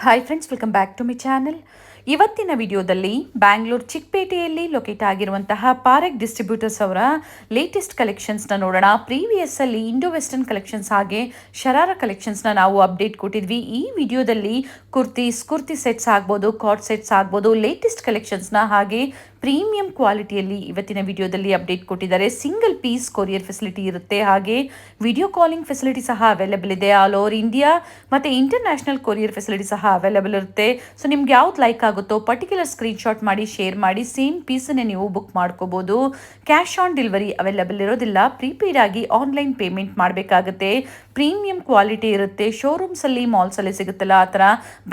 Hi friends, welcome back to my channel. ಇವತ್ತಿನ ವಿಡಿಯೋದಲ್ಲಿ Bangalore ಚಿಕ್ಕಪೇಟೆಯಲ್ಲಿ locate ಆಗಿರುವಂತಹ ಪಾರೆಕ್ ಡಿಸ್ಟ್ರಿಬ್ಯೂಟರ್ಸ್ ಅವರ ಲೇಟೆಸ್ಟ್ ಕಲೆಕ್ಷನ್ಸ್ನ ನೋಡೋಣ. ಪ್ರೀವಿಯಸ್ ಅಲ್ಲಿ ಇಂಡೋ ವೆಸ್ಟರ್ನ್ ಕಲೆಕ್ಷನ್ಸ್ ಹಾಗೆ ಶರಾರ ಕಲೆಕ್ಷನ್ಸ್ನ ನಾವು ಅಪ್ಡೇಟ್ ಕೊಟ್ಟಿದ್ವಿ. ಈ ವಿಡಿಯೋದಲ್ಲಿ ಕುರ್ತಿ ಸೆಟ್ಸ್ ಆಗ್ಬೋದು, ಕಾರ್ಡ್ ಸೆಟ್ಸ್ ಆಗ್ಬೋದು, ಲೇಟೆಸ್ಟ್ ಕಲೆಕ್ಷನ್ಸ್ನ ಹಾಗೆ ಪ್ರೀಮಿಯಂ ಕ್ವಾಲಿಟಿಯಲ್ಲಿ ಇವತ್ತಿನ ವಿಡಿಯೋದಲ್ಲಿ ಅಪ್ಡೇಟ್ ಕೊಟ್ಟಿದ್ದಾರೆ. ಸಿಂಗಲ್ ಪೀಸ್ ಕೊರಿಯರ್ ಫೆಸಿಲಿಟಿ ಇರುತ್ತೆ, ಹಾಗೆ ವಿಡಿಯೋ ಕಾಲಿಂಗ್ ಫೆಸಿಲಿಟಿ ಸಹ ಅವೈಲೇಬಲ್ ಇದೆ. ಆಲ್ ಓವರ್ ಇಂಡಿಯಾ ಮತ್ತು ಇಂಟರ್ನ್ಯಾಷನಲ್ ಕೊರಿಯರ್ ಫೆಸಿಲಿಟಿ ಸಹ ಅವೈಲೇಬಲ್ ಇರುತ್ತೆ. ಸೊ ನಿಮ್ಗೆ ಯಾವ್ದು ಲೈಕ್ ಆಗುತ್ತೋ ಪರ್ಟಿಕ್ಯುಲರ್ ಸ್ಕ್ರೀನ್ಶಾಟ್ ಮಾಡಿ ಶೇರ್ ಮಾಡಿ ಸೇಮ್ ಪೀಸನ್ನೇ ನೀವು ಬುಕ್ ಮಾಡ್ಕೋಬೋದು. ಕ್ಯಾಶ್ ಆನ್ ಡೆಲಿವರಿ ಅವೈಲೇಬಲ್ ಇರೋದಿಲ್ಲ, ಪ್ರೀಪೇಡ್ ಆಗಿ ಆನ್ಲೈನ್ ಪೇಮೆಂಟ್ ಮಾಡಬೇಕಾಗುತ್ತೆ. ಪ್ರೀಮಿಯಂ ಕ್ವಾಲಿಟಿ ಇರುತ್ತೆ. ಶೋರೂಮ್ಸಲ್ಲಿ ಮಾಲ್ಸಲ್ಲಿ ಸಿಗುತ್ತಲ್ಲ ಆ ಥರ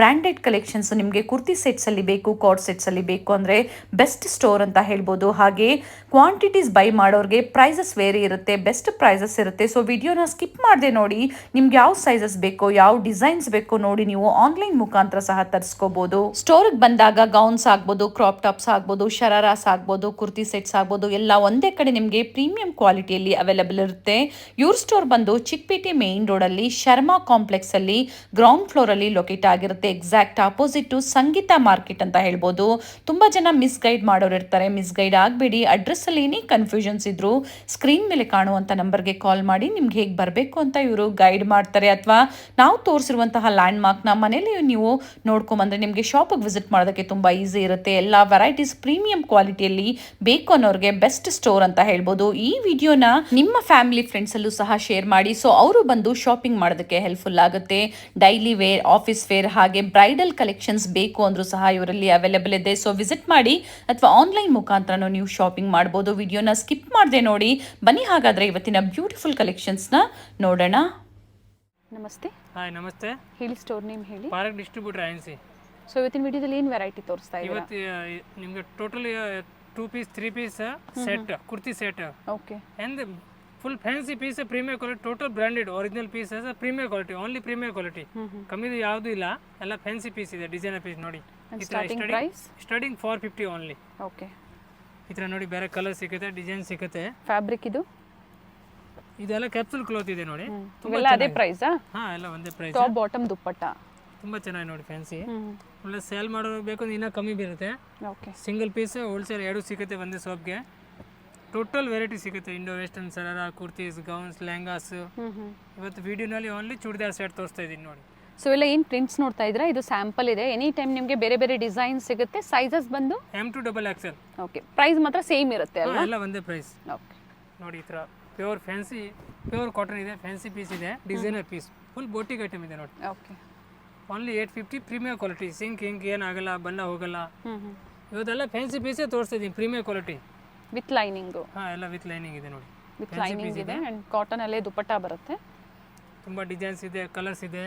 ಬ್ರ್ಯಾಂಡೆಡ್ ಕಲೆಕ್ಷನ್ಸ್ ನಿಮಗೆ ಕುರ್ತಿ ಸೆಟ್ಸಲ್ಲಿ ಬೇಕು, ಕಾರ್ಡ್ ಸೆಟ್ಸಲ್ಲಿ ಬೇಕು ಅಂದರೆ ಬೆಸ್ಟ್ ಸ್ಟೋರ್ ಅಂತ ಹೇಳ್ಬೋದು. ಹಾಗೆ ಕ್ವಾಂಟಿಟೀಸ್ ಬೈ ಮಾಡೋರಿಗೆ ಪ್ರೈಸಸ್ ವೇರಿ ಇರುತ್ತೆ, ಬೆಸ್ಟ್ ಪ್ರೈಸಸ್ ಇರುತ್ತೆ. ಸೊ ವಿಡಿಯೋನ ಸ್ಕಿಪ್ ಮಾಡದೆ ನೋಡಿ. ನಿಮ್ಗೆ ಯಾವ ಸೈಜಸ್ ಬೇಕೋ, ಯಾವ ಡಿಸೈನ್ಸ್ ಬೇಕೋ ನೋಡಿ ನೀವು ಆನ್ಲೈನ್ ಮುಖಾಂತರ ಸಹ ತರಿಸ್ಕೋಬಹುದು. ಸ್ಟೋರ್ಗೆ ಬಂದಾಗ ಗೌನ್ಸ್ ಆಗ್ಬೋದು, ಕ್ರಾಪ್ ಟಾಪ್ಸ್ ಆಗ್ಬೋದು, ಶರಾರಾಸ್ ಆಗ್ಬೋದು, ಕುರ್ತಿ ಸೆಟ್ಸ್ ಆಗ್ಬೋದು, ಎಲ್ಲ ಒಂದೇ ಕಡೆ ನಿಮಗೆ ಪ್ರೀಮಿಯಂ ಕ್ವಾಲಿಟಿಯಲ್ಲಿ ಅವೈಲೇಬಲ್ ಇರುತ್ತೆ. ಇವ್ರ ಸ್ಟೋರ್ ಬಂದು ಚಿಕ್ಕಪೇಟೆ ಮೇನ್ ರೋಡಲ್ಲಿ ಶರ್ಮಾ ಕಾಂಪ್ಲೆಕ್ಸ್ ಅಲ್ಲಿ ಗ್ರೌಂಡ್ ಫ್ಲೋರ್ ಅಲ್ಲಿ ಲೊಕೇಟ್ ಆಗಿರುತ್ತೆ. Exact opposite to Sangeeta market ಅಂತ ಹೇಳ್ಬೋದು. ತುಂಬಾ ಜನ ಮಿಸ್ಗೈಡ್ ಮಾಡೋರು ಇರ್ತಾರೆ, ಮಿಸ್ಗೈಡ್ ಆಗಬೇಡಿ. ಅಡ್ರೆಸ್ ಅಲ್ಲಿ ಏನೇ ಕನ್ಫ್ಯೂಷನ್ಸ್ ಇದ್ರು ಸ್ಕ್ರೀನ್ ಮೇಲೆ ಕಾಣುವಂತ ನಂಬರ್ಗೆ ಕಾಲ್ ಮಾಡಿ ನಿಮ್ಗೆ ಹೇಗೆ ಬರಬೇಕು ಅಂತ ಇವರು ಗೈಡ್ ಮಾಡ್ತಾರೆ. ಅಥವಾ ನಾವು ತೋರಿಸಿರುವಂತಹ ಲ್ಯಾಂಡ್ ಮಾರ್ಕ್ನ ಮನೇಲಿ ನೀವು ನೋಡ್ಕೊಂಬಂದ್ರೆ ನಿಮಗೆ ಶಾಪಿಗೆ ವಿಸಿಟ್ ಮಾಡೋದಕ್ಕೆ ತುಂಬಾ ಈಸಿ ಇರುತ್ತೆ. ಎಲ್ಲ ವೆರೈಟೀಸ್ ಪ್ರೀಮಿಯಂ ಕ್ವಾಲಿಟಿಯಲ್ಲಿ ಬೇಕು ಅನ್ನೋರಿಗೆ ಬೆಸ್ಟ್ ಸ್ಟೋರ್ ಅಂತ ಹೇಳ್ಬೋದು. ಈ ವಿಡಿಯೋನ ನಿಮ್ಮ ಫ್ಯಾಮಿಲಿ ಫ್ರೆಂಡ್ಸ್ ಅಲ್ಲೂ ಸಹ ಶೇರ್ ಮಾಡಿ, ಸೊ ಅವರು ಬಂದು ಶಾಪಿಂಗ್ ಮಾಡೋದಕ್ಕೆ ಹೆಲ್ಪ್ಫುಲ್ ಆಗುತ್ತೆ. ಡೈಲಿ ವೇರ್, ಆಫೀಸ್ ವೇರ್ ಹಾಗೆ ಬ್ರೈಡಲ್ ಕಲೆಕ್ಷನ್ಸ್ ಬೇಕು ಅಂದ್ರೂ ಸಹ ಇವರಲ್ಲಿ ಅವೈಲೇಬಲ್ ಇದೆ. ಸೊ ವಿಸಿಟ್ ಮಾಡಿ ಅಥವಾ ಆನ್ಲೈನ್ ಮುಖಾಂತರ ನೀವು ಶಾಪಿಂಗ್ ಮಾಡ್ಬೋದು. ವಿಡಿಯೋನ ಸ್ಕಿಪ್ ಮಾಡದೆ ನೋಡಿ. ಬನ್ನಿ ಹಾಗಾದ್ರೆ ಇವತ್ತಿನ ಬ್ಯೂಟಿಫುಲ್ ಕಲೆಕ್ಷನ್ಸ್ನ ನೋಡೋಣ. ನಮಸ್ತೆ. ಹಾಯ್, ನಮಸ್ತೆ. ಹೇಳಿ, ಸ್ಟೋರ್ ನೇಮ್ ಹೇಳಿ. ಪಾರೆಕ್ ಡಿಸ್ಟ್ರಿಬ್ಯೂಟರ್ ಏಜೆನ್ಸಿ. ಸೊ ಇವತ್ತಿನ ವಿಡಿಯೋದಲ್ಲಿ ಏನು ವೆರೈಟಿ ತೋರಿಸ್ತಾ ಇದ್ದೀರಾ? ಇವತ್ತು ನಿಮಗೆ totally 2 piece 3 piece set, kurti set. Okay. And full fancy piece, premier quality, total branded original piece, premier quality, only premier quality. ಕಮ್ಮಿದು ಯಾವುದು ಇಲ್ಲ, ಎಲ್ಲ ಫ್ಯಾನ್ಸಿ ಪೀಸ್ ಇದೆ, ಡಿಸೈನರ್ ಪೀಸ್ ನೋಡಿ. Starting 450 only. ಓಕೆ. ಈ ಥರ ನೋಡಿ, ಬೇರೆ ಕಲರ್ ಸಿಗುತ್ತೆ, ಡಿಸೈನ್ ಸಿಗುತ್ತೆ. ಫ್ಯಾಬ್ರಿಕ್ ಇದೆಲ್ಲ ಕ್ಯಾಪ್ಸೂಲ್ ಕ್ಲಾತ್ ಇದೆ ನೋಡಿ. ಎಲ್ಲ ಅದೇ ಪ್ರೈಸ್? ಹಾ, ಎಲ್ಲ ಒಂದೇ ಪ್ರೈಸ್. ಟಾಪ್ ಬಾಟಮ್ ದುಪ್ಪಟ್ಟ ತುಂಬಾ ಚೆನ್ನಾಗಿ ನೋಡಿ, ಫ್ಯಾನ್ಸಿ. ಒಳ್ಳೆ ಸೇಲ್ ಮಾಡೋರು ಬೇಕು ಅಂದ್ರೆ ಇನ್ನೂ ಕಮ್ಮಿ ಬೀರುತ್ತೆ. ಓಕೆ. ಸಿಂಗಲ್ ಪೀಸ್, ಹೋಲ್ಸೇಲ್ ಎರಡು ಸಿಗುತ್ತೆ ಒಂದೇ ಶಾಪ್ಗೆ. ಟೋಟಲ್ ವೆರೈಟಿ ಸಿಗುತ್ತೆ. Indo western, sharara, kurtis, gowns, lehengas. ಇವತ್ತು ವಿಡಿಯೋನಲ್ಲಿ ಓನ್ಲಿ ಚೂಡಿದಾರ್ ಸೆಟ್ ತೋರಿಸ್ತಾ ಇದ್ದೀನಿ ನೋಡಿ. ಸೊ ಎಲ್ಲ ಏನು ಪ್ರಿಂಟ್ಸ್ ನೋಡ್ತಾ ಇದ್ದೀರಾ, ಇದು ಸ್ಯಾಂಪಲ್ ಇದೆ. ಎನಿ ಟೈಮ್ ನಿಮಗೆ ಬೇರೆ ಬೇರೆ ಡಿಸೈನ್ ಸಿಗುತ್ತೆ. ಸೈಜಸ್ ಬಂದು M to XXL. Okay. Price ಮಾತ್ರ ಸೇಮ್ ಇರುತ್ತೆ ಅಲ್ವಾ? ಎಲ್ಲ ಒಂದೇ ಪ್ರೈಸ್. ಓಕೆ. ನೋಡಿ, ಈ ಥರ ಪ್ಯೂರ್ ಫ್ಯಾನ್ಸಿ, ಪ್ಯೂರ್ ಕಾಟನ್ ಇದೆ, ಫ್ಯಾನ್ಸಿ ಪೀಸ್ ಇದೆ, designer piece, full boutique item ಇದೆ ನೋಡಿ. ಓಕೆ. Only 850, premier quality. ಸಿಂಕ್ ಏನಾಗಲ್ಲ, ಬಣ್ಣ ಹೋಗಲ್ಲ. ಇವತ್ತೆಲ್ಲ ಫ್ಯಾನ್ಸಿ ಪೀಸೇ ತೋರಿಸ್ತಾ ಇದ್ದೀನಿ, ಪ್ರೀಮಿಯರ್ ಕ್ವಾಲಿಟಿ ವಿತ್ ಲೈನಿಂಗು. ಹಾಂ, ಎಲ್ಲ ವಿತ್ ಲೈನಿಂಗ್ ಇದೆ ನೋಡಿ. ವಿತ್ ಲೈನಿಂಗ್ ಇದೆ ಅಂಡ್ ಕಾಟನ್ ಅಲ್ಲೇ ದುಪ್ಪಟ್ಟ ಬರುತ್ತೆ. ತುಂಬಾ ಡಿಸೈನ್ಸ್ ಇದೆ, ಕಲರ್ಸ್ ಇದೆ.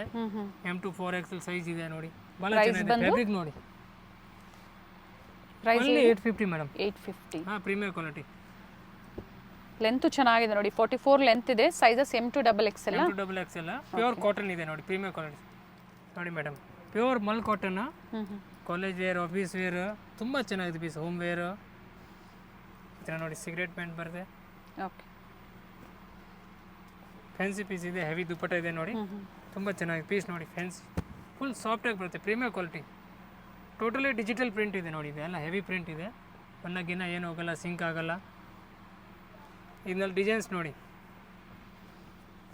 M to 4XL ಸೈಜ್ ಇದೆ ನೋಡಿ. ಬಹಳ ಚೆನ್ನಾಗಿದೆ. ಫ್ಯಾಬ್ರಿಕ್ ನೋಡಿ. Price 850 madam. 850. ಹಾಂ, ಪ್ರೀಮಿಯರ್ ಕ್ವಾಲಿಟಿ. ಲೆಂತ್ ಚೆನ್ನಾಗಿದೆ ನೋಡಿ, 44 ಲೆಂತ್ ಇದೆ. Sizes M to XXL. M to XXL pure cotton ಇದೆ ನೋಡಿ, ಪ್ರೀಮಿಯರ್ ಕ್ವಾಲಿಟಿ ನೋಡಿ madam. Pure mull cotton, college wear, office wear, ತುಂಬ ಚೆನ್ನಾಗಿದೆ ಪೀಸ್. ಹೋಮ್ ವೇರ್ ಈ ಥರ ನೋಡಿ. ಸಿಗರೇಟ್ ಪ್ಯಾಂಟ್ ಬರುತ್ತೆ. ಓಕೆ. ಫ್ಯಾನ್ಸಿ ಪೀಸ್ ಇದೆ, ಹೆವಿ ದುಪ್ಪಟ್ಟ ಇದೆ ನೋಡಿ. ತುಂಬ ಚೆನ್ನಾಗಿದೆ ಪೀಸ್ ನೋಡಿ. ಫ್ಯಾನ್ಸಿ ಫುಲ್ ಸಾಫ್ಟಾಗಿ ಬರುತ್ತೆ, premier quality. Totally digital print ಇದೆ ನೋಡಿ. ಇದೆಲ್ಲ ಹೆವಿ ಪ್ರಿಂಟ್ ಇದೆ, ಬಣ್ಣಗಿನ್ನ ಏನು ಹೋಗಲ್ಲ, ಸಿಂಕ್ ಆಗಲ್ಲ. ಇದರಲ್ಲಿ ಡಿಸೈನ್ಸ್ ನೋಡಿ.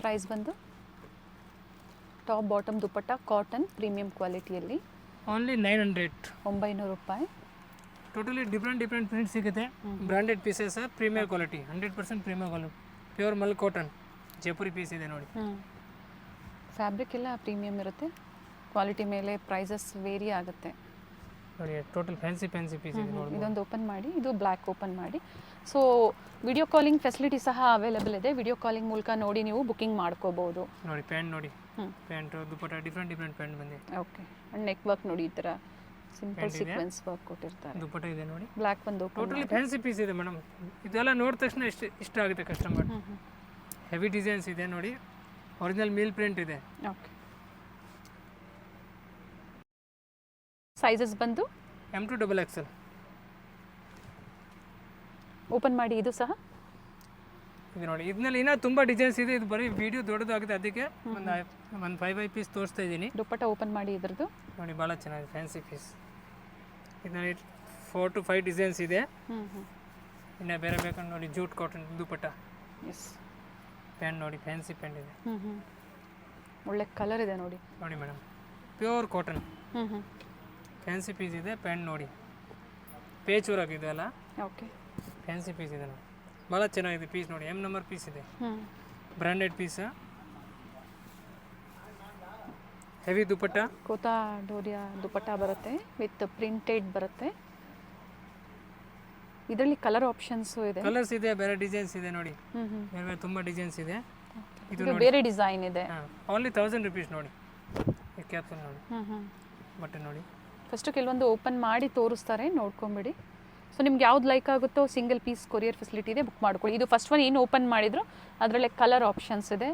ಪ್ರೈಸ್ ಬಂದು top bottom dupatta cotton premium ಕ್ವಾಲಿಟಿಯಲ್ಲಿ ಓನ್ಲಿ 900 ರೂಪಾಯಿ. ಟೋಟಲಿ ಡಿಫ್ರೆಂಟ್ ಪ್ರಿಂಟ್ ಸಿಗುತ್ತೆ. Branded pieces, premier quality, 100% premier quality. Pure mull cotton Jaipuri piece ಇದೆ ನೋಡಿ. ಫ್ಯಾಬ್ರಿಕ್ ಎಲ್ಲ ಪ್ರೀಮಿಯಂ ಇರುತ್ತೆ. ಕ್ವಾಲಿಟಿ ಮೇಲೆ ಪ್ರೈಸಸ್ ವೇರಿ ಆಗುತ್ತೆ ನೋಡಿ. ಟೋಟಲ್ ಫ್ಯಾನ್ಸಿ ಪೀಸ್ ಇದೆ ನೋಡಿ. ಇದೊಂದು ಓಪನ್ ಮಾಡಿ, ಇದು ಬ್ಲ್ಯಾಕ್ ಓಪನ್ ಮಾಡಿ. ಸೊ ವಿಡಿಯೋ ಕಾಲಿಂಗ್ ಫೆಸಿಲಿಟಿ ಸಹ ಅವೈಲೇಬಲ್ ಇದೆ. ವಿಡಿಯೋ ಕಾಲಿಂಗ್ ಮೂಲಕ ನೋಡಿ ನೀವು ಬುಕಿಂಗ್ ಮಾಡ್ಕೋಬಹುದು ನೋಡಿ. ಪ್ಯಾಂಟ್ ನೋಡಿ, ಪ್ಯಾಂಟ್ ದುಪ್ಪಟ್ಟ ಡಿಫ್ರೆಂಟ್ ಪ್ಯಾಂಟ್ ಬಂದಿದೆ. ಓಕೆ. ಅಂಡ್ ನೆಕ್ ವರ್ಕ್ ನೋಡಿ, ಈ ಥರ ಸಿಂಪಲ್ ಸೀಕ್ವೆನ್ಸ್ ವರ್ಕ್ ಕೊಟ್ಟಿರ್ತಾರೆ. ದುಪ್ಪಟ್ಟ ಇದೆ ನೋಡಿ. ಬ್ಲ್ಯಾಕ್ ಒಂದು ಟೋಟಲಿ ಫ್ಯಾನ್ಸಿ ಪೀಸ್ ಇದೆ ಮೇಡಮ್. ಇದೆಲ್ಲ ನೋಡಿದ ತಕ್ಷಣ ಇಷ್ಟ ಆಗುತ್ತೆ ಕಸ್ಟಮರ್. ಹೆವಿ ಡಿಸೈನ್ಸ್ ಇದೆ ನೋಡಿ. ಒರಿಜಿನಲ್ ಮೀಲ್ ಪ್ರಿಂಟ್ ಇದೆ. ಓಕೆ. ಸೈಜಸ್ ಬಂದು M to XXL. ಓಪನ್ ಮಾಡಿ, ಇದು ಸಹ ಇದು ನೋಡಿ ಇದರಲ್ಲಿ ಇನ್ನೂ ತುಂಬ ಡಿಸೈನ್ಸ್ ಇದೆ. ಇದು ಬರೀ ವಿಡಿಯೋ ದೊಡ್ಡದಾಗಿದೆ, ಅದಕ್ಕೆ ಒಂದು 5 ಪೀಸ್ ತೋರಿಸ್ತಾ ಇದ್ದೀನಿ. ದುಪ್ಪಟ್ಟ ಓಪನ್ ಮಾಡಿ ಇದ್ರದ್ದು ನೋಡಿ ಭಾಳ ಚೆನ್ನಾಗಿದೆ ಫ್ಯಾನ್ಸಿ ಪೀಸ್. ಇದರಲ್ಲಿ 4 to 5 ಡಿಸೈನ್ಸ್ ಇದೆ. ಇನ್ನು ಬೇರೆ ಬೇಕಂದ್ರೆ ನೋಡಿ jute cotton dupatta. Yes pant ನೋಡಿ ಫ್ಯಾನ್ಸಿ ಪ್ಯಾಂಟ್ ಇದೆ. ಒಳ್ಳೆ ಕಲರ್ ಇದೆ ನೋಡಿ. ನೋಡಿ madam pure cotton fancy piece ಇದೆ. ಪ್ಯಾಂಟ್ ನೋಡಿ ಪೇಚ್ ವರ್ಕ್ ಇದೆ ಅಲ್ಲ, ಓಕೆ ಫ್ಯಾನ್ಸಿ ಪೀಸ್ ಇದೆ ನೋಡಿ, ಭಾಳ ಚೆನ್ನಾಗಿದೆ ಪೀಸ್. ನೋಡಿ M ನಂಬರ್ ಪೀಸ್ ಇದೆ, ಬ್ರ್ಯಾಂಡೆಡ್ ಪೀಸ್, ಹೆವಿ ದುಪ್ಪಟ್ಟ. ಕೋತಾ ಡೋರಿಯಾ ದುಪ್ಪಟ್ಟ ಬರುತ್ತೆ ವಿತ್ ಪ್ರಿಂಟೆಡ್ ಬರುತ್ತೆ. ಇದರಲ್ಲಿ ಕಲರ್ ಆಪ್ಷನ್ಸು ಇದೆ, ಕಲರ್ಸ್ ಇದೆ, ಬೇರೆ ಡಿಸೈನ್ಸ್ ಇದೆ ನೋಡಿ, ಬೇರೆ ಬೇರೆ ತುಂಬ ಡಿಸೈನ್ಸ್ ಇದೆ. ಇದು ಬೇರೆ ಡಿಸೈನ್ ಇದೆ. ಓನ್ಲಿ 1000 rupees ನೋಡಿ. ಈ ಕ್ಯಾಪ್ಸೂಲ್ ನೋಡಿ, ಬಟ್ಟೆ ನೋಡಿ. ಫಸ್ಟು ಕೆಲವೊಂದು ಓಪನ್ ಮಾಡಿ ತೋರಿಸ್ತಾರೆ, ನೋಡ್ಕೊಂಬಿಡಿ. ಸೊ ನಿಮ್ಗೆ ಯಾವ್ದು ಲೈಕ್ ಆಗುತ್ತೋ ಸಿಂಗಲ್ ಪೀಸ್ ಕೊರಿಯರ್ ಫೆಸಿಲಿಟಿ ಇದೆ, ಬುಕ್ ಮಾಡ್ಕೊಳ್ಳಿ. ಇದು ಫಸ್ಟ್ ಒನ್ ಏನು ಓಪನ್ ಮಾಡಿದ್ರು ಅದರಲ್ಲೇ ಕಲರ್ ಆಪ್ಷನ್ಸ್ ಇದೆ.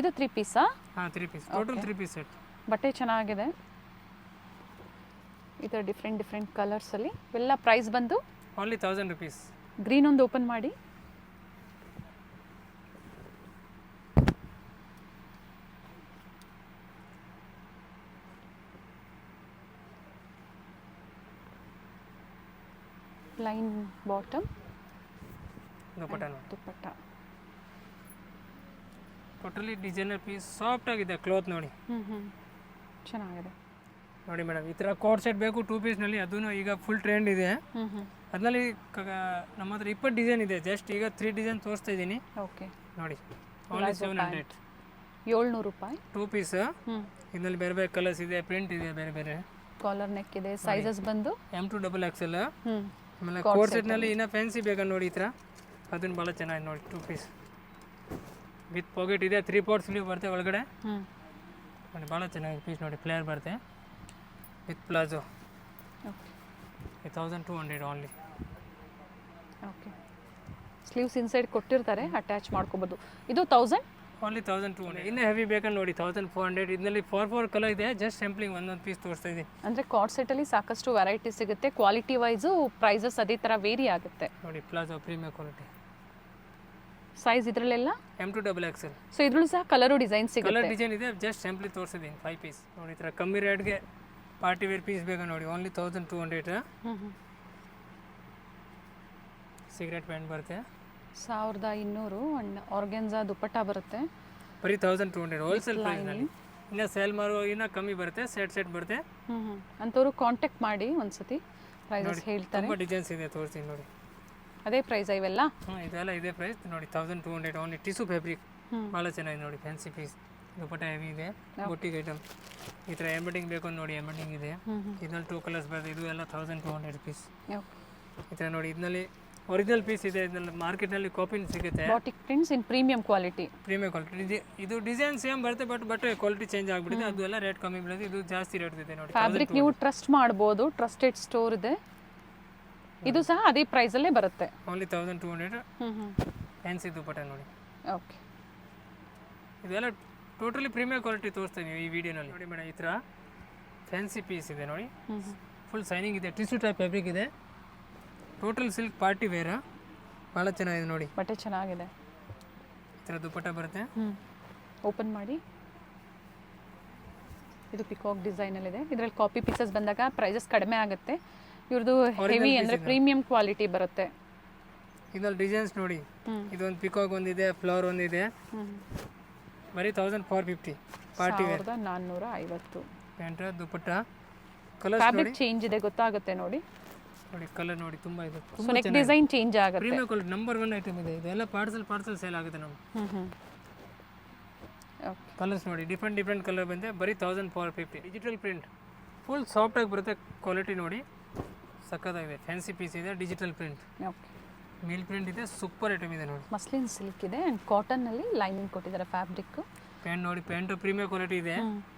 ಇದು 3 ಪೀಸಾ? ಹಾಂ 3 ಪೀಸ್, ಟೋಟಲ್ 3 ಪೀಸ್ ಸೆಟ್. ಬಟ್ಟೆ ಚೆನ್ನಾಗಿದೆ, ಈ ಥರ ಡಿಫ್ರೆಂಟ್ ಕಲರ್ಸಲ್ಲಿ. ಎಲ್ಲ ಪ್ರೈಸ್ ಬಂದು ಓನ್ಲಿ 1000 rupees. ಗ್ರೀನ್ ಒಂದು ಓಪನ್ ಮಾಡಿ. ಪ್ಲೈನ್ ಬಾಟಮ್, ದುಪ್ಪಟ್ಟ ನೋಡಿ, ದುಪ್ಪಟ್ಟ ಟೋಟಲಿ ಡಿಸೈನರ್ ಪೀಸ್, ಸಾಫ್ಟ್ ಆಗಿದೆ ಕ್ಲಾತ್ ನೋಡಿ. ಚೆನ್ನಾಗಿದೆ ನೋಡಿ ಮೇಡಮ್. ಈ ಥರ ಕೋಟ್ ಸೆಟ್ ಬೇಕು 2 ಪೀಸ್ನಲ್ಲಿ, ಅದೂ ಈಗ ಫುಲ್ ಟ್ರೆಂಡ್ ಇದೆ. ಅದರಲ್ಲಿ ನಮ್ಮ ಹತ್ರ 20 ಡಿಸೈನ್ ಇದೆ. ಜಸ್ಟ್ ಈಗ 3 ಡಿಸೈನ್ ತೋರಿಸ್ತಾ ಇದ್ದೀನಿ. ಓಕೆ ನೋಡಿ ಓನ್ಲಿ 700. 700 ರೂಪಾಯಿ 2 ಪೀಸ್. ಇದರಲ್ಲಿ ಬೇರೆ ಬೇರೆ ಕಲರ್ಸ್ ಇದೆ, ಪ್ರಿಂಟ್ ಇದೆ, ಬೇರೆ ಬೇರೆ ಕಾಲರ್ ನೆಕ್ ಇದೆ. ಸೈಜಸ್ ಬಂದು M to XXL. ಆಮೇಲೆ ಕೋಟ್ ಸೆಟ್ನಲ್ಲಿ ಇನ್ನೂ ಫ್ಯಾನ್ಸಿ ಬೇಕಾ ನೋಡಿ, ಈ ಥರ ಅದನ್ನು ಭಾಳ ಚೆನ್ನಾಗಿದೆ ನೋಡಿ. 2 ಪೀಸ್ ವಿತ್ ಪಾಕೆಟ್ ಇದೆ, 3 ಪಾರ್ಟ್ ಸ್ಲೀವ್ ಬರುತ್ತೆ ಒಳಗಡೆ ನೋಡಿ, ಭಾಳ ಚೆನ್ನಾಗಿದೆ ಪೀಸ್ ನೋಡಿ. ಫ್ಲೇರ್ ಬರುತ್ತೆ with palazzo. Okay 1200 only. Okay sleeves inside ಕೊಟ್ಟಿರ್ತಾರೆ, ಅಟ್ಯಾಚ್ ಮಾಡ್ಕೋಬೋದು. ಇದು 1000 ಓನ್ಲಿ 1200. ಇನ್ನೂ ಹೆವಿ ಬೇಕಂದ್ರೆ ನೋಡಿ 1400. ಇದರಲ್ಲಿ 4 ಕಲರ್ ಇದೆ. ಜಸ್ಟ್ ಸ್ಯಾಂಪ್ಲಿಂಗ್ ಒಂದೊಂದು ಪೀಸ್ ತೋರಿಸ್ತಾ ಇದೆ. ಅಂದರೆ ಕಾರ್ಡ್ ಸೆಟ್ಟಲ್ಲಿ ಸಾಕಷ್ಟು ವೆರೈಟಿ ಸಿಗುತ್ತೆ. ಕ್ವಾಲಿಟಿ ವೈಸು ಪ್ರೈಸಸ್ ಅದೇ ಥರ ವೇರಿ ಆಗುತ್ತೆ ನೋಡಿ. Palazzo premier quality. ಸೈಜ್ ಇದರಲ್ಲೆಲ್ಲ M to XXL. ಸೊ ಇದ್ರಲ್ಲೂ ಸಹ ಕಲರು ಡಿಸೈನ್ ಸಿಗುತ್ತೆ. ಕಲರ್ ಡಿಸೈನ್ ಇದೆ, ಜಸ್ಟ್ ಸ್ಯಾಂಪ್ಲಿ ತೋರಿಸಿದ್ದೀನಿ 5 ಪೀಸ್ ನೋಡಿ. ಈ ಥರ ಕಮ್ಮಿ ರೇಟ್ಗೆ ಪಾರ್ಟಿ ವೇರ್ ಪೀಸ್ ಬೇಕಾ ನೋಡಿ, ಓನ್ಲಿ 1200. ಸಿಗರೇಟ್ ಪ್ಯಾಂಟ್ ಬರುತ್ತೆ 1200. ಅಂಡ್ ಆರ್ಗೆನ್ಜಾ ದುಪ್ಪಟ್ಟ ಬರುತ್ತೆ ಬರೀ 1200 ಹೋಲ್ಸೇಲ್ ಪ್ರೈಸ್ನಲ್ಲಿ. ಇನ್ನು ಸೇಲ್ ಮಾರುವ ಇನ್ನೂ ಕಮ್ಮಿ ಬರುತ್ತೆ, ಸೆಟ್ ಬರುತ್ತೆ. ಅಂಥವ್ರು ಕಾಂಟ್ಯಾಕ್ಟ್ ಮಾಡಿ ಒಂದ್ಸತಿ, ಪ್ರೈಸಸ್ ಹೇಳ್ತಾರೆ. ತುಂಬ ಡಿಸೈನ್ಸ್ ಇದೆ, ತೋರಿಸ್ತೀನಿ ನೋಡಿ. ಅದೇ ಪ್ರೈಸಾ ಇವೆಲ್ಲ? ಇದೆಲ್ಲ ಇದೇ ಪ್ರೈಸ್ ನೋಡಿ, 1200 ಓನ್ಲಿ. ಟಿಶ್ಯೂ ಫ್ಯಾಬ್ರಿಕ್ ಭಾಳ ಚೆನ್ನಾಗಿದೆ ನೋಡಿ, ಫ್ಯಾನ್ಸಿ ಪೀಸ್. ದುಪ್ಪಟ್ಟ ಹೆವಿ ಇದೆ, ಬೊಟ್ಟಿಗೆ ಐಟಮ್. ಈ ಥರ ಎಂಬಡಿಂಗ್ ಬೇಕು ನೋಡಿ, ಎಂಬಡಿಂಗ್ ಇದೆ. ಇದರಲ್ಲಿ 2 ಕಲರ್ಸ್ ಬರುತ್ತೆ. ಇದು ಎಲ್ಲ 1200 ಪೀಸ್. ಈ ಥರ ನೋಡಿ, ಇದರಲ್ಲಿ ಒರಿಜಿನಲ್ ಪೀಸ್ ಇದೆ. ಇದರಲ್ಲಿ ಮಾರ್ಕೆಟ್ನಲ್ಲಿ ಕಾಪಿ ಸಿಗುತ್ತೆ. ಬಾಟಿಕ್ ಪ್ರಿಂಟ್ಸ್ ಇನ್ ಪ್ರೀಮಿಯಂ ಕ್ವಾಲಿಟಿ. Premium quality. ಇದು ಡಿಸೈನ್ ಸೇಮ್ ಬರುತ್ತೆ, ಬಟ್ ಕ್ವಾಲಿಟಿ ಚೇಂಜ್ ಆಗಿಬಿಡುತ್ತೆ. ಅದು ಎಲ್ಲ ರೇಟ್ ಕಮ್ಮಿ ಬೀಳುತ್ತೆ. ಇದು ಜಾಸ್ತಿ ರೇಟ್ ಇದೆ ನೋಡಿ. ಫ್ಯಾಬ್ರಿಕ್ ನೀವು ಟ್ರಸ್ಟ್ ಮಾಡ್ಬೋದು, ಟ್ರಸ್ಟೆಡ್ ಸ್ಟೋರ್ ಇದೆ. ಇದು ಸಹ ಅದೇ ಪ್ರೈಸಲ್ಲೇ ಬರುತ್ತೆ, ಓನ್ಲಿ 1200. ಫ್ಯಾನ್ಸಿ ದುಪ್ಪಟ್ಟ ನೋಡಿ. ಓಕೆ ಇದೆಲ್ಲ ಟೋಟಲಿ ಪ್ರೀಮಿಯಂ ಕ್ವಾಲಿಟಿ ತೋರಿಸ್ತೀನಿ ಈ ವಿಡಿಯೋನಲ್ಲಿ ನೋಡಿ ಮೇಡಮ್. ಈ ಥರ ಫ್ಯಾನ್ಸಿ ಪೀಸ್ ಇದೆ ನೋಡಿ, ಫುಲ್ ಸೈನಿಂಗ್ ಇದೆ, ಟಿಶ್ಯೂ ಟೈಪ್ ಫ್ಯಾಬ್ರಿಕ್ ಇದೆ. ಟೋಟಲ್ ಸಿಲ್ಕ್ ಪಾರ್ಟಿ ವೇರ್, ಭಾಳ ಚೆನ್ನಾಗಿದೆ ನೋಡಿ. ಬಟ್ಟೆ ಚೆನ್ನಾಗಿದೆ. ಈ ಥರ ದುಪ್ಪಟ್ಟ ಬರುತ್ತೆ. ಓಪನ್ ಮಾಡಿ. ಇದು ಪಿಕಾಕ್ ಡಿಸೈನಲ್ಲಿದೆ. ಇದರಲ್ಲಿ ಕಾಪಿ ಪೀಸಸ್ ಬಂದಾಗ ಪ್ರೈಸಸ್ ಕಡಿಮೆ ಆಗುತ್ತೆ. ಇವ್ರದ್ದು ಹೆವಿ ಅಂದರೆ ಪ್ರೀಮಿಯಂ ಕ್ವಾಲಿಟಿ ಬರುತ್ತೆ. ಇದರಲ್ಲಿ ಡಿಸೈನ್ಸ್ ನೋಡಿ, ಇದೊಂದು ಪಿಕಾಕ್ ಒಂದಿದೆ, ಫ್ಲವರ್ ಒಂದಿದೆ. ಬರೀ 1450 ಪಾರ್ಟಿ ವೇರ್. 1450 ಪ್ಯಾಂಟ್ ದುಪ್ಪಟ್ಟ. ಕಲರ್ ಫ್ಯಾಬ್ರಿಕ್ ಚೇಂಜ್ ಇದೆ, ಗೊತ್ತಾಗುತ್ತೆ ನೋಡಿ. ನೋಡಿ ಕಲರ್ ನೋಡಿ, ತುಂಬ ಇದೆ. ಸೊ ನೆಕ್ ಡಿಸೈನ್ ಚೇಂಜ್ ಆಗುತ್ತೆ. ಪ್ರೀಮಿಯಂ ಕ್ವಾಲಿಟಿ ನಂಬರ್ 1 ಐಟಮ್ ಇದೆ. ಇದೆಲ್ಲ ಪಾರ್ಸಲ್ ಸೇಲ್ ಆಗುತ್ತೆ ನಮ್ಗೆ. ಕಲರ್ಸ್ ನೋಡಿ, ಡಿಫ್ರೆಂಟ್ ಕಲರ್ ಬಂದೆ. ಬರೀ 1450. ಡಿಜಿಟಲ್ ಪ್ರಿಂಟ್ ಫುಲ್ ಸಾಫ್ಟಾಗಿ ಬರುತ್ತೆ. ಕ್ವಾಲಿಟಿ ನೋಡಿ ಸಕ್ಕತ್ತಾಗಿದೆ. ಫ್ಯಾನ್ಸಿ ಪೀಸ್ ಇದೆ, digital print. Okay meal print ಇದೆ, ಸೂಪರ್ ಐಟಮ್ ಇದೆ ನೋಡಿ. ಮಸ್ಲಿನ್ ಸಿಲ್ಕ್ ಇದೆ ಆ್ಯಂಡ್ ಕಾಟನ್ನಲ್ಲಿ ಲೈನಿಂಗ್ ಕೊಟ್ಟಿದ್ದಾರೆ ಫ್ಯಾಬ್ರಿಕ್. ಪ್ಯಾಂಟ್ ನೋಡಿ, ಪ್ಯಾಂಟು ಪ್ರೀಮಿಯಂ ಕ್ವಾಲಿಟಿ ಇದೆ.